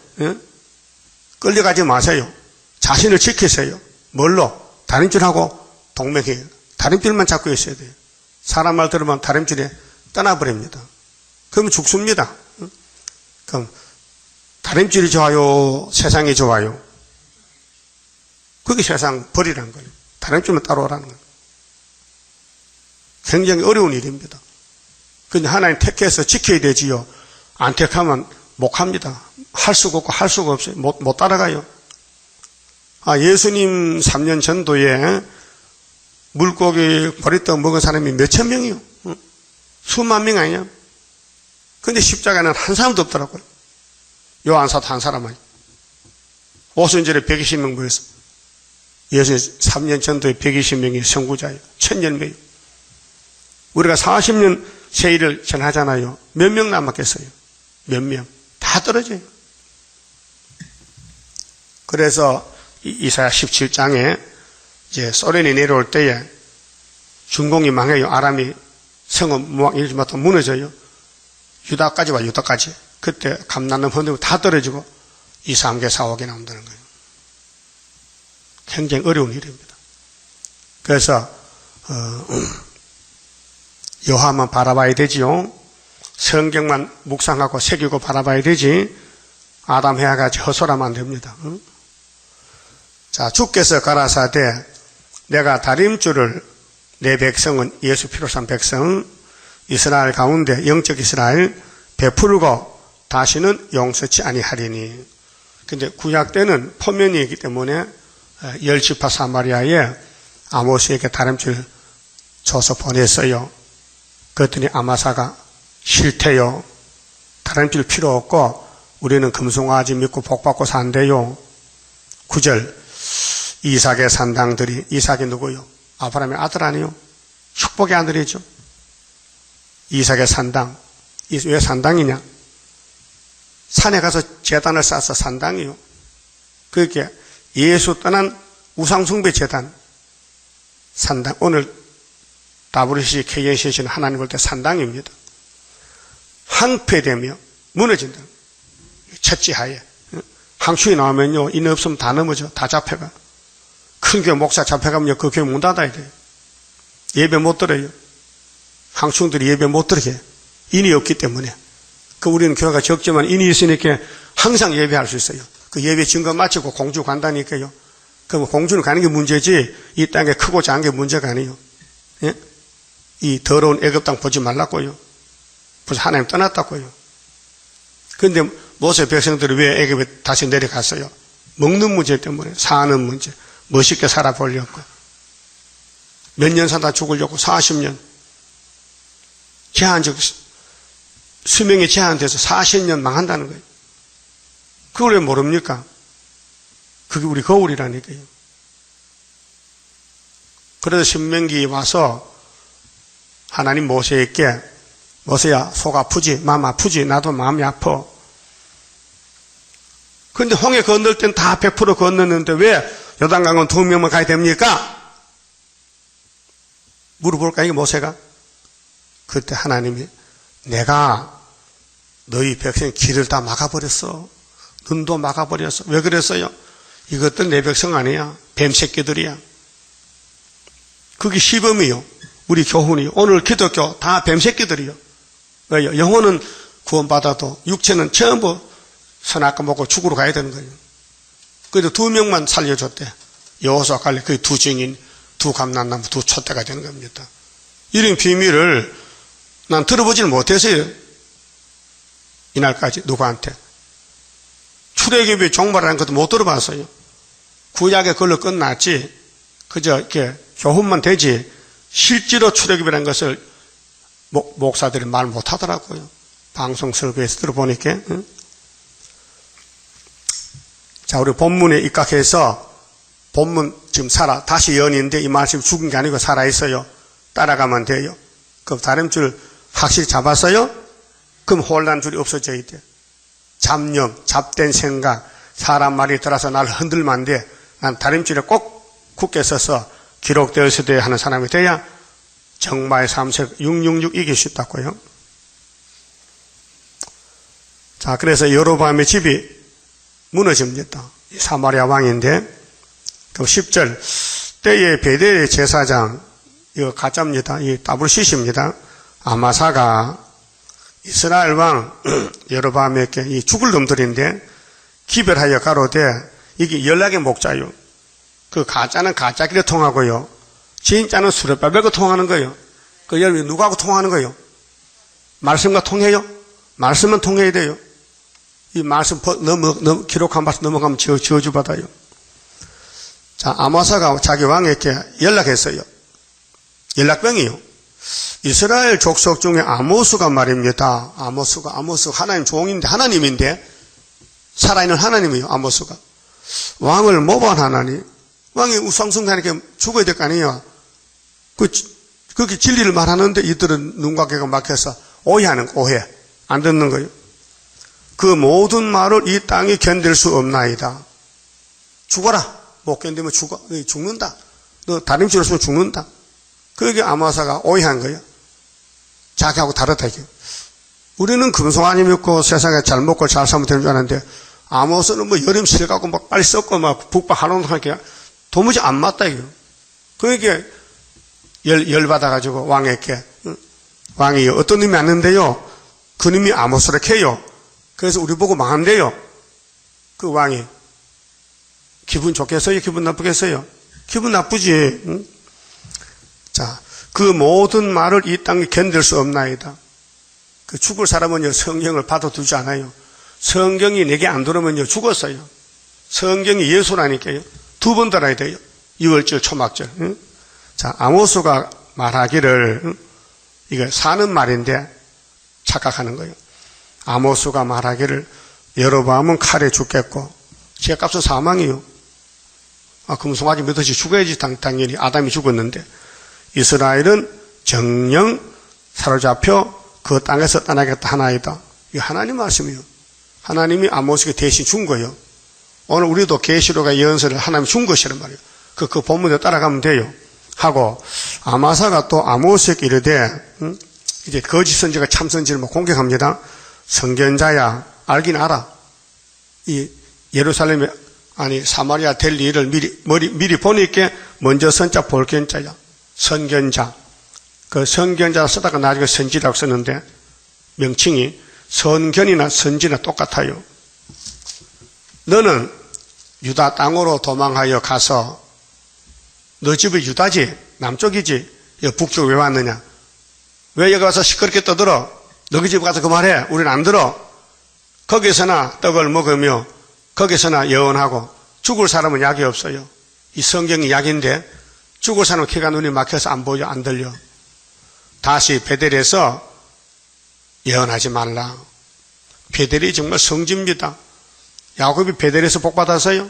끌려가지 마세요. 자신을 지키세요. 뭘로? 다림줄하고 동맹해요. 다림줄만 잡고 있어야 돼요. 사람 말 들으면 다림줄에 떠나버립니다. 그러면 죽습니다. 그럼 다림줄이 좋아요? 세상이 좋아요? 그게 세상 버리라는 거예요. 다림줄만 따라오라는 거예요. 굉장히 어려운 일입니다. 근데 하나님 택해서 지켜야 되지요. 안 택하면 못 합니다. 할 수가 없고 할 수가 없어요. 못 따라가요. 예수님 3년 전도에 물고기 보리떡 먹은 사람이 몇천 명이요. 수만 명 아니냐? 근데 십자가는 한 사람도 없더라고요. 요한사도 한 사람만. 오순절에 120명 모였어. 예수님 3년 전도에 120명이 선구자예요. 천년명이요. 우리가 40년 세일을 전하잖아요. 몇 명 남았겠어요? 몇 명? 다 떨어져요. 그래서 이사야 17장에 이제 소련이 내려올 때에 중공이 망해요. 아람이 성은 일주마다 무너져요. 유다까지 와, 유다까지. 그때 감나는 헌들고 다 떨어지고 2, 3개, 4, 5개 나온다는 거예요. 굉장히 어려운 일입니다. 그래서 여호와만 바라봐야 되지요. 성경만 묵상하고 새기고 바라봐야 되지. 아담 해와같이 헛소리하면 안 됩니다. 자, 주께서 가라사대 내가 다림줄을 내 백성은 예수 피로 산 백성 이스라엘 가운데 영적 이스라엘 베풀고 다시는 용서치 아니하리니. 근데 구약 때는 포면이기 때문에 열지파 사마리아에 아모스에게 다림줄 줘서 보냈어요. 그랬더니 아마사가 싫대요. 다림줄 필요 없고 우리는 금송아지 믿고 복받고 산대요. 9절 이삭의 산당들이, 이삭이 누구요? 아브라함의 아들 아니요? 축복의 아들이죠. 이삭의 산당. 왜 산당이냐? 산에 가서 제단을 쌓아서 산당이요. 그게 예수 떠난 우상숭배 제단. 산당. 오늘 WC, KNCC는 하나님 볼 때 산당입니다. 항폐되며 무너진다. 첫째하에. 항충이 나오면요, 인이 없으면 다 넘어져. 다 잡혀가. 큰 교회 목사 잡혀가면요, 그 교회 문 닫아야 돼요. 예배 못 들어요. 항충들이 예배 못 들게 해요. 인이 없기 때문에. 그 우리는 교회가 적지만 인이 있으니까 항상 예배할 수 있어요. 그 예배 증거 마치고 공주 간다니까요. 그럼 공주는 가는 게 문제지, 이 땅에 크고 작은 게 문제가 아니에요. 예? 이 더러운 애굽 땅 보지 말라고요. 벌써 하나님 떠났다고요. 그런데 모세 백성들이 왜 애굽에 다시 내려갔어요? 먹는 문제 때문에, 사는 문제, 멋있게 살아보려고. 몇 년 사다 죽으려고 40년. 제한적 수명이 제한돼서 40년 망한다는 거예요. 그걸 왜 모릅니까? 그게 우리 거울이라니까요. 그래서 신명기 와서 하나님 모세에게 모세야 속 아프지? 마음 아프지? 나도 마음이 아파. 그런데 홍해 건널 땐 다 100% 건넜는데 왜 요단강은 2명만 가야 됩니까? 물어볼까 이게 모세가? 그때 하나님이 내가 너희 백성 길을 다 막아버렸어. 눈도 막아버렸어. 왜 그랬어요? 이것도 내 백성 아니야. 뱀 새끼들이야. 그게 시범이요. 우리 교훈이요. 오늘 기독교 다 뱀 새끼들이요. 왜요? 영혼은 구원받아도 육체는 전부 선악과 먹고 죽으러 가야 되는 거예요. 그래도 2명만 살려줬대. 여호수아 갈렙 그 두 증인, 두 감람나무, 두 촛대가 되는 겁니다. 이런 비밀을 난 들어보지는 못했어요. 이날까지 누구한테. 출애굽의 종말이라는 것도 못 들어봤어요. 구약에 그걸로 끝났지. 그저 이렇게 교훈만 되지. 실제로 출애굽이라는 것을 목사들이 말 못하더라고요. 방송 설교에서 들어보니까. 응? 자, 우리 본문에 입각해서 본문 지금 다시 연인데 이 말씀 죽은 게 아니고 살아있어요. 따라가면 돼요. 그럼 다른 줄 확실히 잡았어요? 그럼 혼란줄이 없어져야 돼. 잡념, 잡된 생각, 사람 말이 들어서 나를 흔들면 안 돼. 난 다림줄에 꼭 굳게 서서 기록되어서야 하는 사람이 돼야 정마의 3색 666 이길 수 있다고요. 자, 그래서 여로보암의 집이 무너집니다. 사마리아 왕인데, 그 10절, 때에 베델의 제사장, 이거 가짜입니다. 이 따블시시입니다. 아마사가 이스라엘 왕 여로보암에게 이 죽을 놈들인데, 기별하여 가로되, 이게 연락의 목자요. 그 가짜는 가짜끼리 통하고요. 진짜는 수레바벨과 통하는 거예요. 그 여러분 누구하고 통하는 거예요? 말씀과 통해요? 말씀은 통해야 돼요. 이 말씀 기록한 말씀 넘어가면 저주 받아요. 자, 아마사가 자기 왕에게 연락했어요. 연락병이요. 이스라엘 족속 중에 아모스가 말입니다. 아모스가 하나님 종인데 하나님인데 살아있는 하나님이요. 아모스가 왕을 모범한 하나님. 왕이 우상숭배하니까 죽어야 될 거 아니에요. 그렇게 진리를 말하는데 이들은 눈과 귀가 막혀서 오해하는 오해. 안 듣는 거예요. 그 모든 말을 이 땅이 견딜 수 없나이다. 죽어라. 못 견디면 죽는다. 너 다림질 없으면 죽는다. 그게 아마사가 오해한 거예요. 자기하고 다르다 이게. 우리는 금송 아니었고 세상에 잘 먹고 잘 살면 되는 줄 아는데 아모스는 뭐 여름 실가고 막 빨리 썩고 막 북방 하는 하니까 도무지 안 맞다 이거. 그게 열받아가지고 왕에게 왕이 어떤 놈이 왔는데요. 그 놈이 아모스를 캐요. 그래서 우리 보고 망한대요. 그 왕이 기분 좋겠어요? 기분 나쁘겠어요? 기분 나쁘지. 응? 자, 그 모든 말을 이 땅에 견딜 수 없나이다. 그 죽을 사람은요 성경을 받아두지 않아요. 성경이 내게 안 들어오면요 죽었어요. 성경이 예수라니까요. 2번 들어야 돼요. 6월절 초막절. 응? 자, 아모스가 말하기를 응? 이거 사는 말인데 착각하는 거예요. 아모스가 말하기를 여로보암은 칼에 죽겠고 죄값은 사망이요. 금송아지 몇 없이 죽어야지 당연히 아담이 죽었는데 이스라엘은 정령 사로잡혀 그 땅에서 떠나겠다 하나이다. 이거 하나님 말씀이요. 하나님이 아모스에게 대신 준 거예요. 오늘 우리도 계시록의 예언서를 하나님이 준 것이란 말이에요. 그 본문에 따라가면 돼요. 하고 아마사가 또 아모스에게 이르되 이제 거짓 선지가 참 선지를 공격합니다. 선견자야 알긴 알아. 이 예루살렘에 사마리아 될 일을 미리 보니까 먼저 선자 볼견자야. 선견자. 그 선견자 쓰다가 나중에 선지라고 썼는데 명칭이 선견이나 선지나 똑같아요. 너는 유다 땅으로 도망하여 가서 너 집이 유다지 남쪽이지 북쪽 왜 왔느냐. 왜 여기 와서 시끄럽게 떠들어. 너희 집 가서 그 말해. 우리는 안 들어. 거기서나 떡을 먹으며 거기서나 예언하고 죽을 사람은 약이 없어요. 이 성경이 약인데 죽을 사람은 귀가 눈이 막혀서 안 보여, 안 들려. 다시 베델에서 예언하지 말라. 베델이 정말 성지입니다. 야곱이 베델에서 복 받았어요.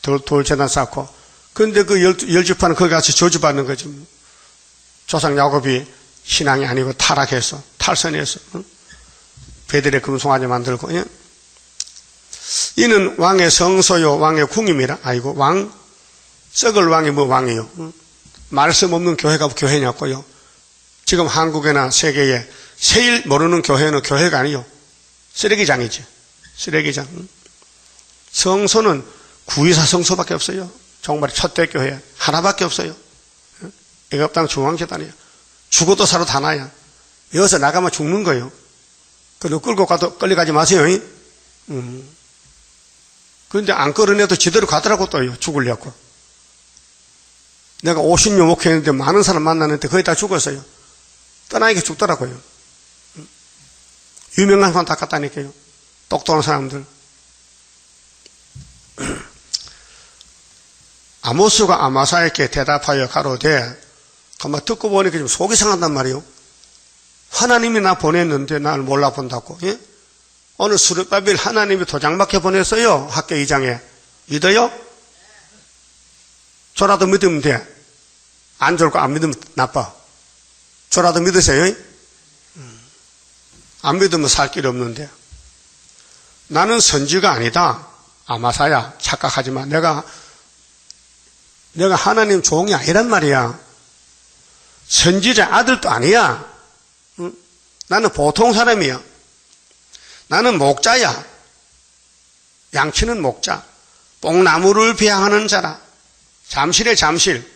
돌재단 쌓고. 그런데 그 열지파는 거기 가서 저주받는 거지. 조상 야곱이 신앙이 아니고 타락해서, 탈선해서, 베델에 금송아지 만들고, 예? 이는 왕의 성소요, 왕의 궁임이라. 아이고, 썩을 왕이 뭐 왕이요? 말씀 없는 교회가 교회냐고요? 지금 한국이나 세계에 제일 모르는 교회는 교회가 아니요. 쓰레기장이지. 쓰레기장. 성소는 구의사 성소밖에 없어요. 정말 첫대교회 하나밖에 없어요. 애굽땅 중앙재단이에요. 죽어도 살아도 다 나야. 여기서 나가면 죽는 거예요. 그래도 끌고 가도 끌려가지 마세요. 그런데 안 끌어내도 제대로 가더라고 또요. 죽으려고. 내가 50년 목회했는데 많은 사람 만났는데 거의 다 죽었어요. 떠나니까 죽더라고요. 유명한 사람 다 갔다니까요. 똑똑한 사람들. 아모스가 아마사에게 대답하여 가로되, 가만 듣고 보니까 좀 속이 상한단 말이에요. 하나님이 나 보냈는데 나를 몰라본다고. 예? 오늘 스룹바벨 하나님이 도장밖에 보냈어요. 학교 2장에. 믿어요? 저라도 믿으면 돼. 안 좋을 거 안 믿으면 나빠. 저라도 믿으세요. 안 믿으면 살 길 없는데. 나는 선지가 아니다. 아마사야, 착각하지 마. 내가 하나님 종이 아니란 말이야. 선지자 아들도 아니야. 나는 보통 사람이야. 나는 목자야. 양치는 목자. 뽕나무를 비양하는 자라. 잠실에 잠실.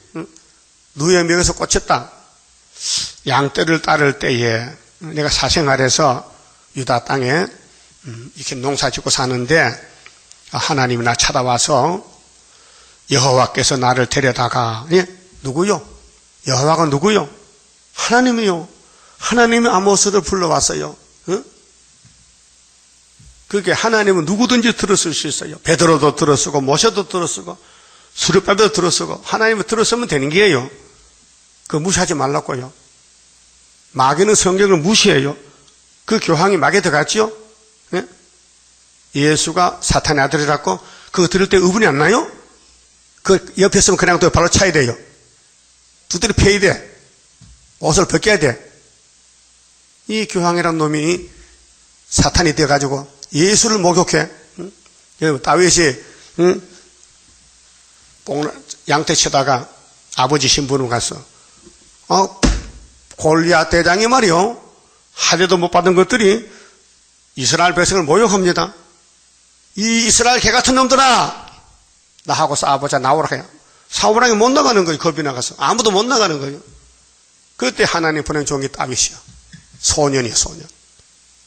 누에 멱에서 꽂혔다. 양떼를 따를 때에 내가 사생활에서 유다 땅에 이렇게 농사 짓고 사는데 하나님이 나 찾아와서 여호와께서 나를 데려다가, 예? 누구요? 여호와가 누구요? 하나님이요. 하나님이 아모스를 불러왔어요. 그게 하나님은 누구든지 들었을 수 있어요. 베드로도 들었쓰고 모세도 들었쓰고 수르바벨도 들었쓰고 하나님을 들었으면 되는 게예요. 그거 무시하지 말라고요. 마귀는 성경을 무시해요. 그 교황이 마귀에 들어갔지요? 예? 예수가 사탄의 아들이라고 그거 들을 때 의분이 안 나요? 그 옆에 있으면 그냥 또 발로 차야 돼요. 두드려 패야 돼. 옷을 벗겨야 돼. 이 교황이란 놈이 사탄이 되어가지고 예수를 목욕해. 다윗이 양떼 치다가 아버지 신부는 가서 골리앗 대장이 말이요. 하대도 못 받은 것들이 이스라엘 백성을 모욕합니다. 이 이스라엘 개 같은 놈들아, 나하고 싸워보자. 나오라 해요. 사울왕이 못 나가는 거예요. 겁이 나가서. 아무도 못 나가는 거예요. 그때 하나님 보낸 종이 다윗이야. 소년이야, 소년.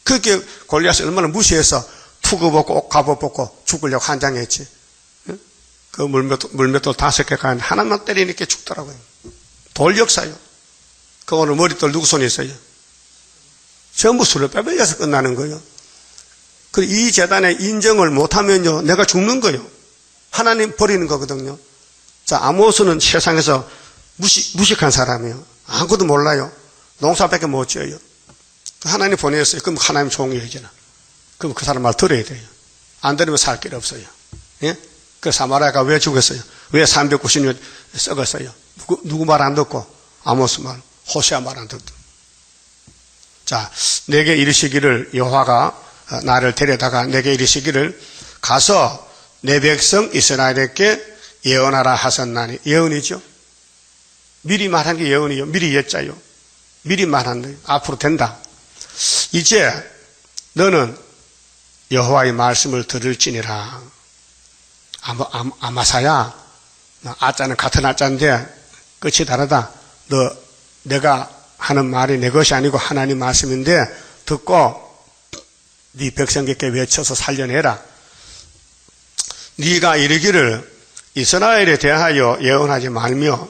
그렇게 골리앗을 얼마나 무시해서 투구 벗고 옷 갑옷 벗고 죽으려고 한장했지. 그 물맷돌 5개가 하나만 때리니까 죽더라고요. 돌 역사요. 그 오늘 머릿돌 누구 손에 있어요? 전부 술을 빼버려서 끝나는 거예요. 그리고 이 재단에 인정을 못하면요, 내가 죽는 거예요. 하나님 버리는 거거든요. 자, 아모스는 세상에서 무식한 사람이에요. 아무것도 몰라요. 농사밖에 못 지어요. 하나님 보냈어요. 그럼 하나님 종이잖아. 그럼 그 사람 말 들어야 돼요. 안 들으면 살 길 없어요. 예? 그 사마리아가 왜 죽었어요? 왜 390년 썩었어요? 누구 말 안 듣고? 아모스 말, 호세아 말 안 듣고. 자, 내게 이르시기를, 여호와가 나를 데려다가 내게 이르시기를, 가서 내 백성 이스라엘에게 예언하라 하셨나니. 예언이죠. 미리 말한 게 예언이요. 미리 예자요. 미리 말한 거예요. 앞으로 된다. 이제 너는 여호와의 말씀을 들을지니라. 아마사야, 아자는 같은 아자인데 끝이 다르다. 내가 하는 말이 내 것이 아니고 하나님 말씀인데 듣고 네 백성에게 외쳐서 살려내라. 네가 이르기를 이스라엘에 대하여 예언하지 말며.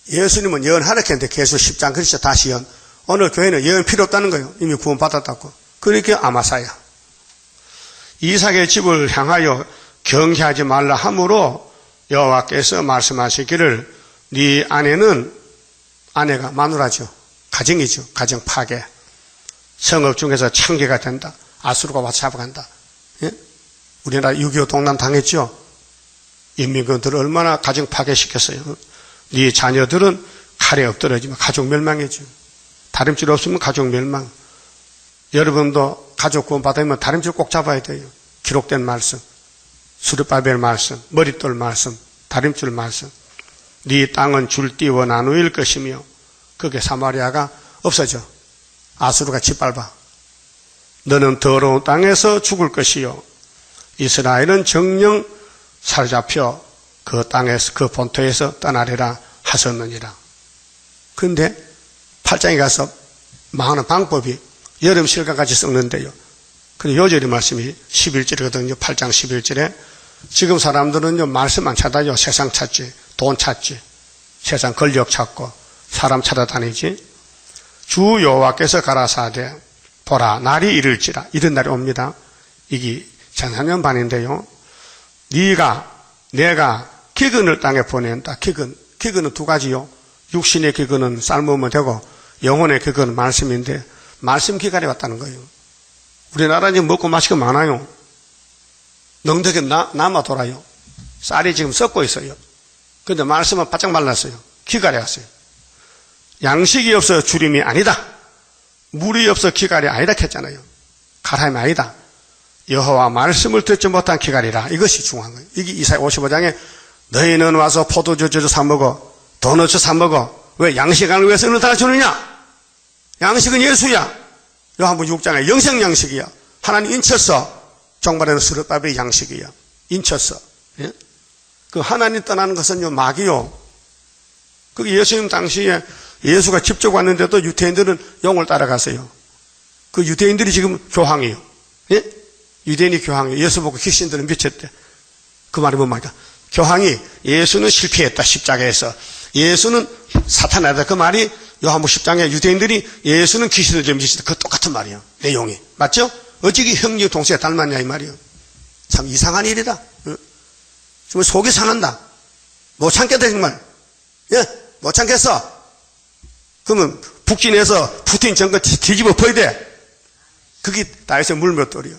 예수님은 예언하라 했는데 계속 10장 그리스도 다시 예언. 오늘 교회는 예언 필요 없다는 거예요. 이미 구원받았다고. 그러니까 아마사야. 이삭의 집을 향하여 경계하지 말라 하므로 여호와께서 말씀하시기를 네 아내는 아내가 마누라죠. 가정이죠. 가정 파괴. 성읍 중에서 창기가 된다. 아수르가 와서 잡아간다. 예? 우리나라 6.25 동란 당했죠. 인민군들을 얼마나 가정 파괴시켰어요. 네 자녀들은 칼에 엎드러지면 가족 멸망이죠. 다림질 없으면 가족 멸망. 여러분도 가족 구원 받으면 다림질 꼭 잡아야 돼요. 기록된 말씀, 수르바벨 말씀, 머릿돌 말씀, 다림줄 말씀. 네 땅은 줄 띄워 나누일 것이며 그게 사마리아가 없어져. 아수르가 짓밟아. 너는 더러운 땅에서 죽을 것이요 이스라엘은 정령 사로잡혀 그 땅에서 그 본토에서 떠나리라 하셨느니라. 그런데 8장에 가서 망하는 방법이 여름 실과같이 썩는데요. 근데 요절이 말씀이 11절이거든요. 8장 11절에 지금 사람들은요 말씀만 찾아요. 세상 찾지, 돈 찾지, 세상 권력 찾고 사람 찾아다니지. 주 여호와께서 가라사대 보라 날이 이를지라. 이런 날이 옵니다. 이게 1400년 반인데요. 내가 기근을 땅에 보낸다. 기근은 두 가지요. 육신의 기근은 삶으면 되고 영혼의 기근은 말씀인데 말씀 기간이 왔다는 거예요. 우리나라는 지금 먹고 마시고 많아요. 넉넉히 남아 돌아요. 쌀이 지금 썩고 있어요. 그런데 말씀은 바짝 말랐어요. 기갈이 왔어요. 양식이 없어 주림이 아니다. 물이 없어 기갈이 아니다 했잖아요. 가람이 아니다. 여호와 말씀을 듣지 못한 기갈이라. 이것이 중요한 거예요. 이게 이사야 55장에 너희는 와서 포도주 사 먹어, 도넛 사 먹어. 왜 양식을 위해서 어느 다 주느냐? 양식은 예수야. 요한복음 6장에 영생 양식이야. 하나님 인쳤어. 종말에는 스룹바벨의 양식이야. 인쳤어. 예? 그 하나님 떠나는 것은요 마귀요. 그 예수님 당시에 예수가 직접 왔는데도 유대인들은 용을 따라갔어요. 그 유대인들이 지금 교황이에요. 예? 유대인이 교황이에요. 예수 보고 귀신들은 미쳤대. 그 말이 뭔 말이야? 교황이 예수는 실패했다. 십자가에서. 예수는 사탄이다. 그 말이 요한복음 10장에 유대인들이 예수는 귀신을 좀 미쳤다. 그 똑같은 말이에요. 내용이. 맞죠? 어찌게 형님 동생에 닮았냐 이 말이에요. 참 이상한 일이다. 정말 속이 상한다. 못 참겠다 정말. 예? 못 참겠어. 그러면 북진에서 푸틴 정권 뒤집어 버려야 돼. 그게 다윗의 물맷돌이요.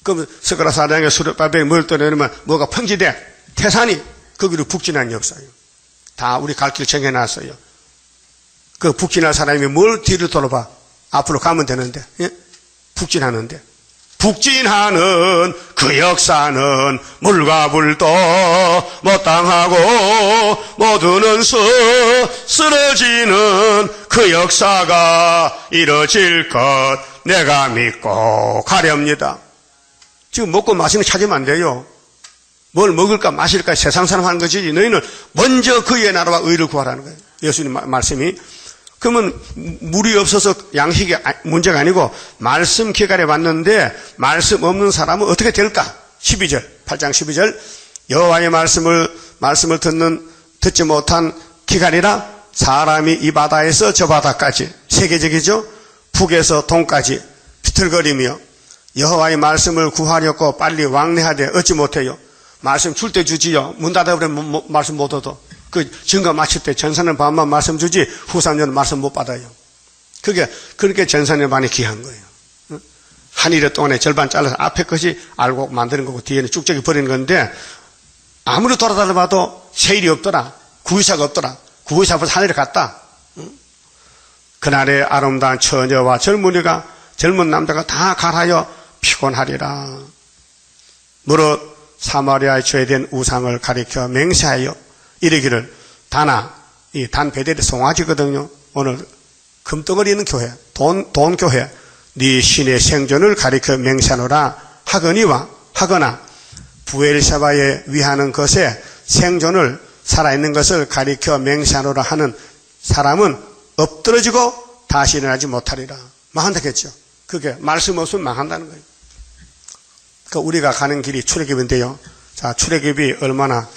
그러면 스가랴 4장에 수르바벨 물맷돌에 넣으면 뭐가 평지돼. 태산이 거기로 북진한 역사예요. 다 우리 갈 길 정해놨어요. 그 북진할 사람이 뭘 뒤를 돌아봐. 앞으로 가면 되는데. 예? 북진하는데. 북진하는 그 역사는 물과 불도 못 당하고 모두는 쓰러지는 그 역사가 이뤄질 것 내가 믿고 가렵니다. 지금 먹고 마시는 거 찾으면 안 돼요. 뭘 먹을까 마실까 세상 사람 하는 거지. 너희는 먼저 그의 나라와 의를 구하라는 거예요. 예수님 말씀이. 그러면 물이 없어서 양식이 문제가 아니고 말씀 기갈에 왔는데 말씀 없는 사람은 어떻게 될까? 12절 8장 12절 여호와의 말씀을 듣지 못한 기갈이라 사람이 이 바다에서 저 바다까지 세계적이죠. 북에서 동까지 비틀거리며 여호와의 말씀을 구하려고 빨리 왕래하되 얻지 못해요. 말씀 줄 때 주지요. 문 닫아버리면 말씀 못 얻어. 그 증거 마칠 때 전산의 반만 말씀 주지 후삼년은 말씀 못 받아요. 그렇게 전산의 반이 귀한 거예요. 한 일여 동안에 절반 잘라서 앞에 것이 알고 만드는 거고 뒤에는 쭉저기 버리는 건데 아무리 돌아다녀봐도 세일이 없더라. 구의사가 없더라. 구의사 벌써 하늘에 갔다. 그날의 아름다운 처녀와 젊은 남자가 다 갈하여 피곤하리라. 무릇 사마리아에 죄된 우상을 가리켜 맹세하여 이르기를 이 단 베델이 송아지거든요. 오늘 금덩어리 있는 교회, 돈 교회, 네 신의 생존을 가리켜 맹세하노라 하거나 부엘세바에 위하는 것에 생존을 살아있는 것을 가리켜 맹세하노라 하는 사람은 엎드러지고 다시 일어나지 못하리라. 망한다겠죠. 그게 말씀 없으면 망한다는 거예요. 그러니까 우리가 가는 길이 출애굽인데요. 자, 출애굽이 얼마나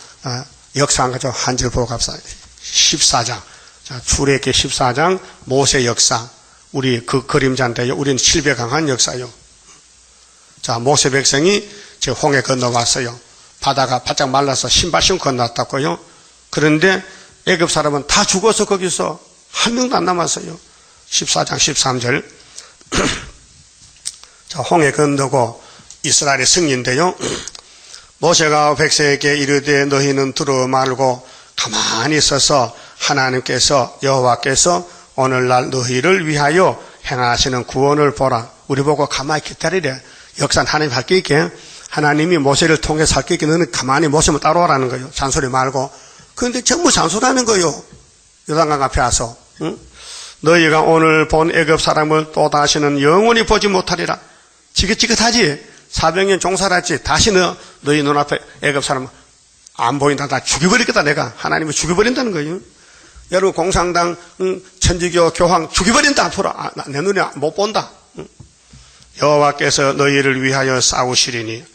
역사한 거죠. 한 절 보고 갑시다. 14장. 자, 출애굽기 14장 모세 역사. 우리 그 그림자인데요. 우리는 신뢰 강한 역사요. 자, 모세 백성이 저 홍해 건너왔어요. 바다가 바짝 말라서 신발 신고 건너왔다고요. 그런데 애굽 사람은 다 죽어서 거기서 한 명도 안 남았어요. 14장 13절. 자, 홍해 건너고 이스라엘의 승리인데요. 모세가 백성에게 이르되 너희는 들어 말고 가만히 있어서 하나님께서 여호와께서 오늘날 너희를 위하여 행하시는 구원을 보라. 우리 보고 가만히 기다리래. 역사는 하나님 할 게 있게. 하나님이 모세를 통해서 할 게 있게 너는 가만히 모세만 따라오라는 거예요. 잔소리 말고. 그런데 전부 잔소리하는 거예요. 요단강 앞에 와서. 응? 너희가 오늘 본 애굽 사람을 또 다시는 영원히 보지 못하리라. 지긋지긋하지. 400년 종살았지. 다시 너희 눈앞에 애굽 사람 안 보인다. 다 죽여버리겠다. 내가 하나님을 죽여버린다는 거예요. 여러분 공산당, 천주교, 교황 죽여버린다. 앞으로 내 눈에 못 본다. 여호와께서 너희를 위하여 싸우시리니.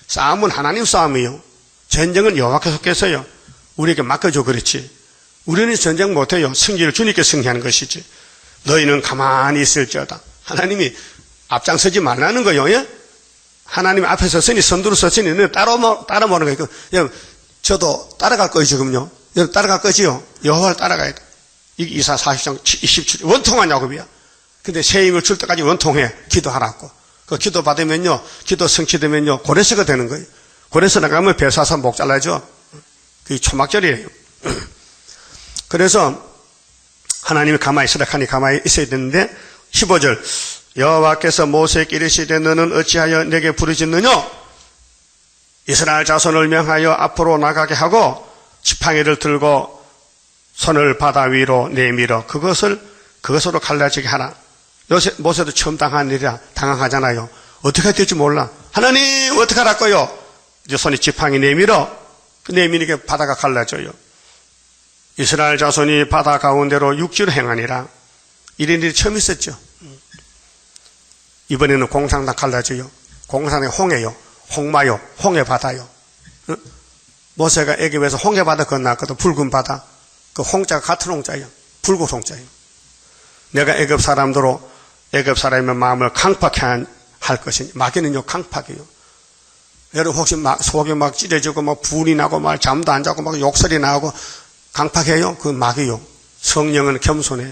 싸움은 하나님 싸움이요. 전쟁은 여호와께서 속해서요. 우리에게 맡겨줘. 그렇지. 우리는 전쟁 못해요. 승리를 주님께 승리하는 것이지. 너희는 가만히 있을지어다. 하나님이 앞장서지 말라는 거예요. 예? 하나님 앞에 서니 선두로 서시니 너희 따라오는 거예요. 여러분, 저도 따라갈 거예요. 지금요. 여러분 따라갈 거지요. 여호와를 따라가야 돼. 이게 이사 40장 27절 원통한 야곱이야. 근데 새 힘을 줄 때까지 원통해. 기도하라고. 그 기도 받으면요, 기도 성취되면요, 고레스가 되는 거예요. 고레스 나가면 배 사서 목 잘라죠. 그게 초막절이에요. 그래서 하나님이 가만히 있으라 하니 가만히 있어야 되는데 15절 여호와께서 모세에게 이르시되 너는 어찌하여 내게 부르짖느냐? 이스라엘 자손을 명하여 앞으로 나가게 하고 지팡이를 들고 손을 바다 위로 내밀어 그것으로 갈라지게 하라. 요새 모세도 처음 당한 일이라 당황하잖아요. 어떻게 될지 몰라. 하나님 어떻게 할까요? 이제 손이 지팡이 내밀어. 그 내미니까 바다가 갈라져요. 이스라엘 자손이 바다 가운데로 육지로 행하니라. 이런 일이 처음 있었죠. 이번에는 공산당 갈라져요. 공산당이 홍해요. 홍마요. 홍해바다요. 모세가 애굽에서 홍해바다 건너거든. 붉은 바다. 그 홍자가 같은 홍자예요. 붉은 홍자예요. 내가 애굽 사람들로 애굽 사람의 마음을 강팍해 할 것이니 마귀는요 강팍이에요. 여러분 혹시 속이 막 찢어지고 막 분이 나고 막 잠도 안 자고 막 욕설이 나고 강팍해요? 그 마귀요. 성령은 겸손해.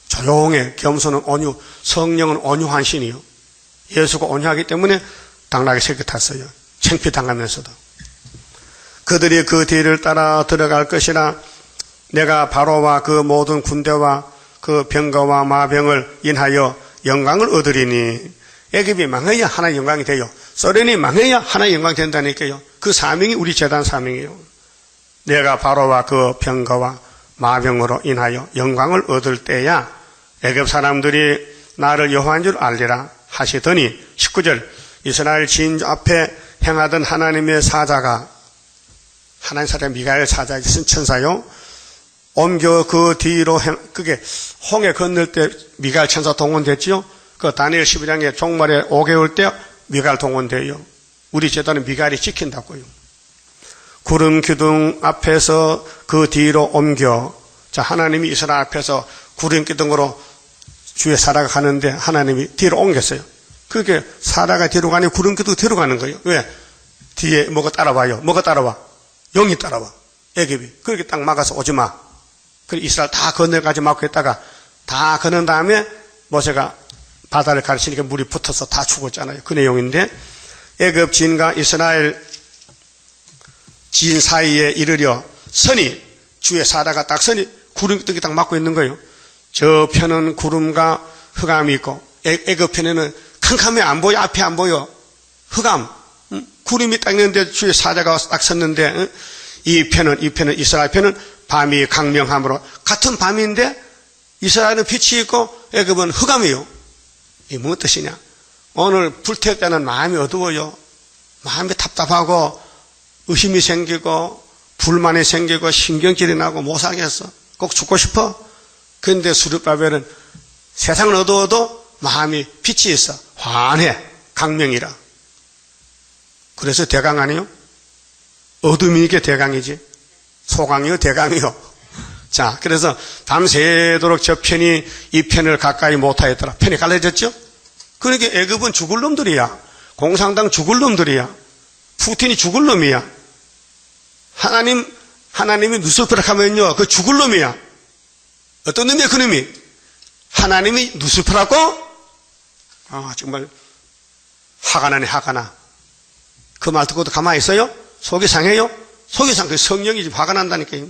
조용해. 겸손은 온유. 성령은 온유한 신이요. 예수가 온유하기 때문에 당나귀 새끼 탔어요. 창피당하면서도. 그들이 그 뒤를 따라 들어갈 것이라. 내가 바로와 그 모든 군대와 그 병거와 마병을 인하여 영광을 얻으리니. 애굽이 망해야 하나의 영광이 돼요. 소련이 망해야 하나의 영광이 된다니까요. 그 사명이 우리 재단 사명이에요. 내가 바로와 그 병거와 마병으로 인하여 영광을 얻을 때야 애굽 사람들이 나를 여호와인 줄 알리라 하시더니 19절 이스라엘 지인 앞에 행하던 하나님의 사자가 하나님 사자 미가엘 사자의 천사요. 옮겨 그 뒤로 그게 홍해 건널 때 미가엘 천사 동원됐지요. 그 다니엘 12장에 종말에 5개월 때 미가엘 동원돼요. 우리 제단은 미가엘이 지킨다고요. 구름 기둥 앞에서 그 뒤로 옮겨. 자, 하나님이 이스라엘 앞에서 구름 기둥으로 주에 사라가 가는데 하나님이 뒤로 옮겼어요. 그게 사라가 뒤로 가니 구름 기둥 뒤로 가는 거예요. 왜? 뒤에 뭐가 따라와요. 뭐가 따라와? 영이 따라와. 애굽이. 그렇게 딱 막아서 오지 마. 그 이스라엘 다 건너가지 막고 있다가 다 건넌 다음에 모세가 바다를 가르치니까 물이 붙어서 다 죽었잖아요. 그 내용인데 애굽 진과 이스라엘 진 사이에 이르려 선이 주의 사라가 딱 선이 구름 기둥이 딱 막고 있는 거예요. 저 편은 구름과 흑암이 있고 애굽 편에는 캄캄해 안 보여. 앞에 안 보여. 흑암. 구름이 딱 있는데 주의 사자가 딱 섰는데 이 편은 이스라엘 편은 밤이 강명함으로 같은 밤인데 이스라엘은 빛이 있고 애굽은 흑암이요. 이게 무슨 뜻이냐? 오늘 불태울 때는 마음이 어두워요. 마음이 답답하고 의심이 생기고 불만이 생기고 신경질이 나고 못 살겠어. 꼭 죽고 싶어. 그런데 스룹바벨은 세상은 어두워도 마음이 빛이 있어. 환해. 강명이라. 그래서 대강 아니요? 어둠이니까 대강이지. 소강이요, 대강이요. 자, 그래서 밤새도록 저 편이 이 편을 가까이 못하였더라. 편이 갈라졌죠? 그러니까 애굽은 죽을 놈들이야. 공산당 죽을 놈들이야. 푸틴이 죽을 놈이야. 하나님 하나님이 누스프락 하면요, 그 죽을 놈이야. 어떤 놈이야, 그 놈이? 하나님이 누스프라고? 정말 화가 나네, 화가 나. 그 말 듣고도 가만히 있어요? 속이 상해요? 속이 상해. 성령이 화가 난다니까요.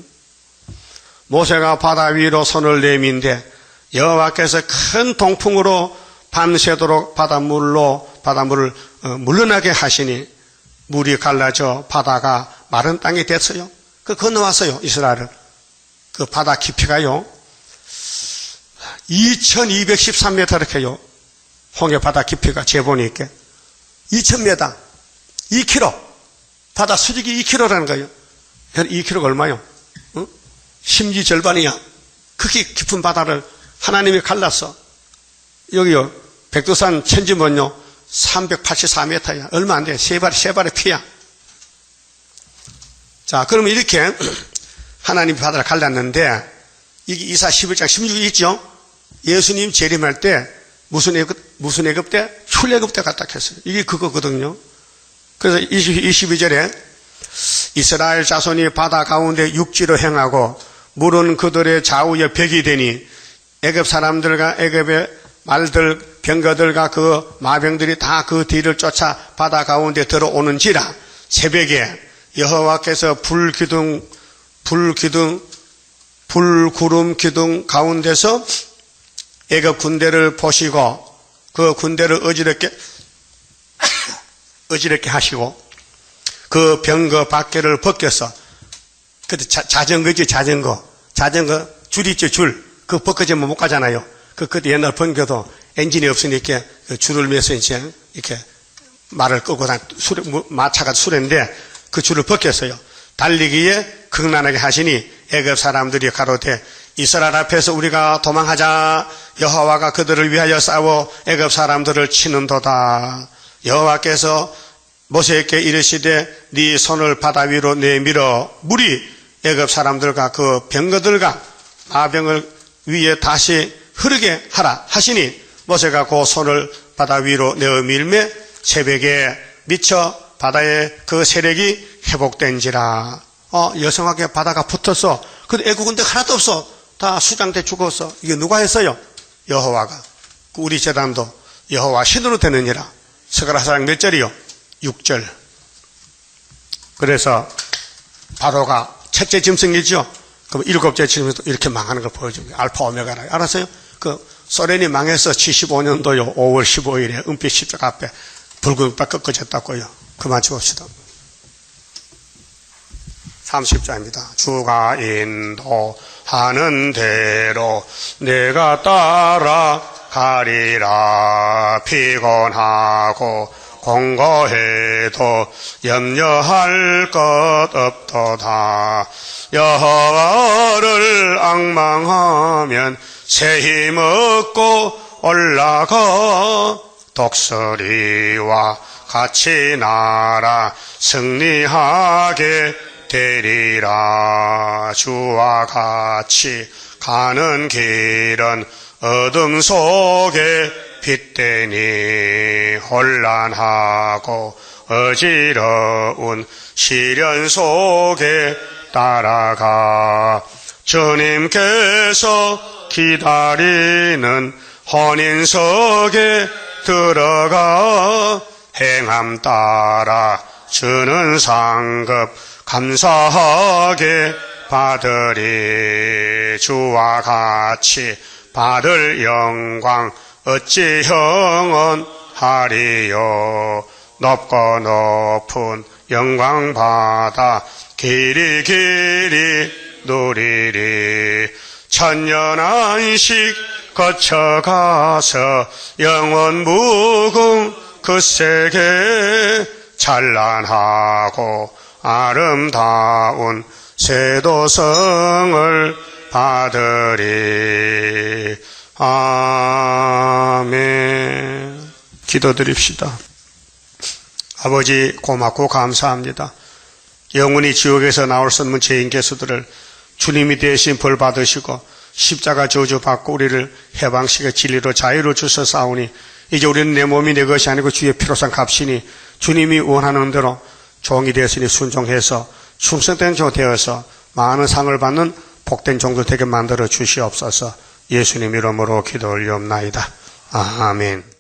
모세가 바다 위로 손을 내민데 여호와께서 큰 동풍으로 밤새도록 바닷물을 물러나게 하시니 물이 갈라져 바다가 마른 땅이 됐어요. 그 건너왔어요, 이스라엘을. 그 바다 깊이가요 2213m 이렇게 해요. 홍해 바다 깊이가 재본이 있게 2000m 2km 바다 수직이 2km라는 거예요. 2km가 얼마요? 심지 절반이야. 그렇게 깊은 바다를 하나님이 갈랐어. 여기요 백두산 천지문요 384m야. 얼마 안 돼. 세 발의 피야. 자, 그러면 이렇게 하나님이 바다를 갈랐는데 이게 이사 11장 16절 있죠? 예수님 재림할 때 무슨 애굽 때? 출애굽 때 갔다 했어요. 이게 그거거든요. 그래서 22절에 이스라엘 자손이 바다 가운데 육지로 행하고 물은 그들의 좌우에 벽이 되니 애굽 사람들과 애굽의 말들 병거들과 그 마병들이 다 그 뒤를 쫓아 바다 가운데 들어오는지라 새벽에 여호와께서 불구름 기둥 가운데서 애굽 군대를 보시고 그 군대를 어지럽게 하시고 그 병거 밖에를 벗겨서 그때 자전거지 자전거 줄 있죠 줄 그거 벗겨지면 못 가잖아요. 그때 옛날 번개도 엔진이 없으니까 줄을 매서 이제 이렇게 말을 끄고 마차가 수레인데 그 줄을 벗겼어요. 달리기에 극난하게 하시니 애굽 사람들이 가로되 이스라엘 앞에서 우리가 도망하자. 여호와가 그들을 위하여 싸워 애굽 사람들을 치는도다. 여호와께서 모세에게 이르시되 네 손을 바다 위로 내밀어 물이 애굽 사람들과 그 병거들과 마병을 위에 다시 흐르게 하라 하시니 모세가 그 손을 바다 위로 내어 밀매 새벽에 미쳐 바다의 그 세력이 회복된지라. 여성하게 바다가 붙었어. 근데 애국 군대 하나도 없어. 다 수장돼 죽었어. 이게 누가 했어요? 여호와가. 우리 제단도 여호와 신으로 되느니라. 스가랴상 몇 절이요? 6절. 그래서 바로가 첫째 짐승이죠. 그럼 7째 짐승도 이렇게 망하는 걸 보여줍니다. 알파 오메가라. 알았어요? 그 소련이 망해서 75년도요 5월 15일에 은빛 십자가 앞에 붉은 빛 꺾어졌다고요. 그만 줍시다. 30절입니다. 주가 인도하는 대로 내가 따라가리라. 피곤하고 공고해도 염려할 것 없도다. 여호와를 앙망하면 새 힘 얻고 올라가. 독수리와 같이 날아 승리하게 되리라. 주와 같이 가는 길은 어둠 속에 빛되니 혼란하고 어지러운 시련 속에 따라가. 주님께서 기다리는 혼인석에 들어가. 행함 따라 주는 상급 감사하게 받으리. 주와 같이 받을 영광 어찌 형언하리요. 높고 높은 영광 받아 길이 누리리. 천년 안식 거쳐가서 영원 무궁 그 세계 찬란하고 아름다운 세도성을 받으리. 아멘. 기도드립시다. 아버지 고맙고 감사합니다. 영원히 지옥에서 나올 수 없는 죄인 개수들을 주님이 대신 벌 받으시고 십자가 저주 받고 우리를 해방시켜 진리로 자유로 주셨사오니 이제 우리는 내 몸이 내 것이 아니고 주의 피로 산 값이니 주님이 원하는 대로 종이 되었으니 순종해서 충성된 종 되어서 많은 상을 받는 복된 종도 되게 만들어 주시옵소서. 예수님 이름으로 기도 올리옵나이다. 아멘.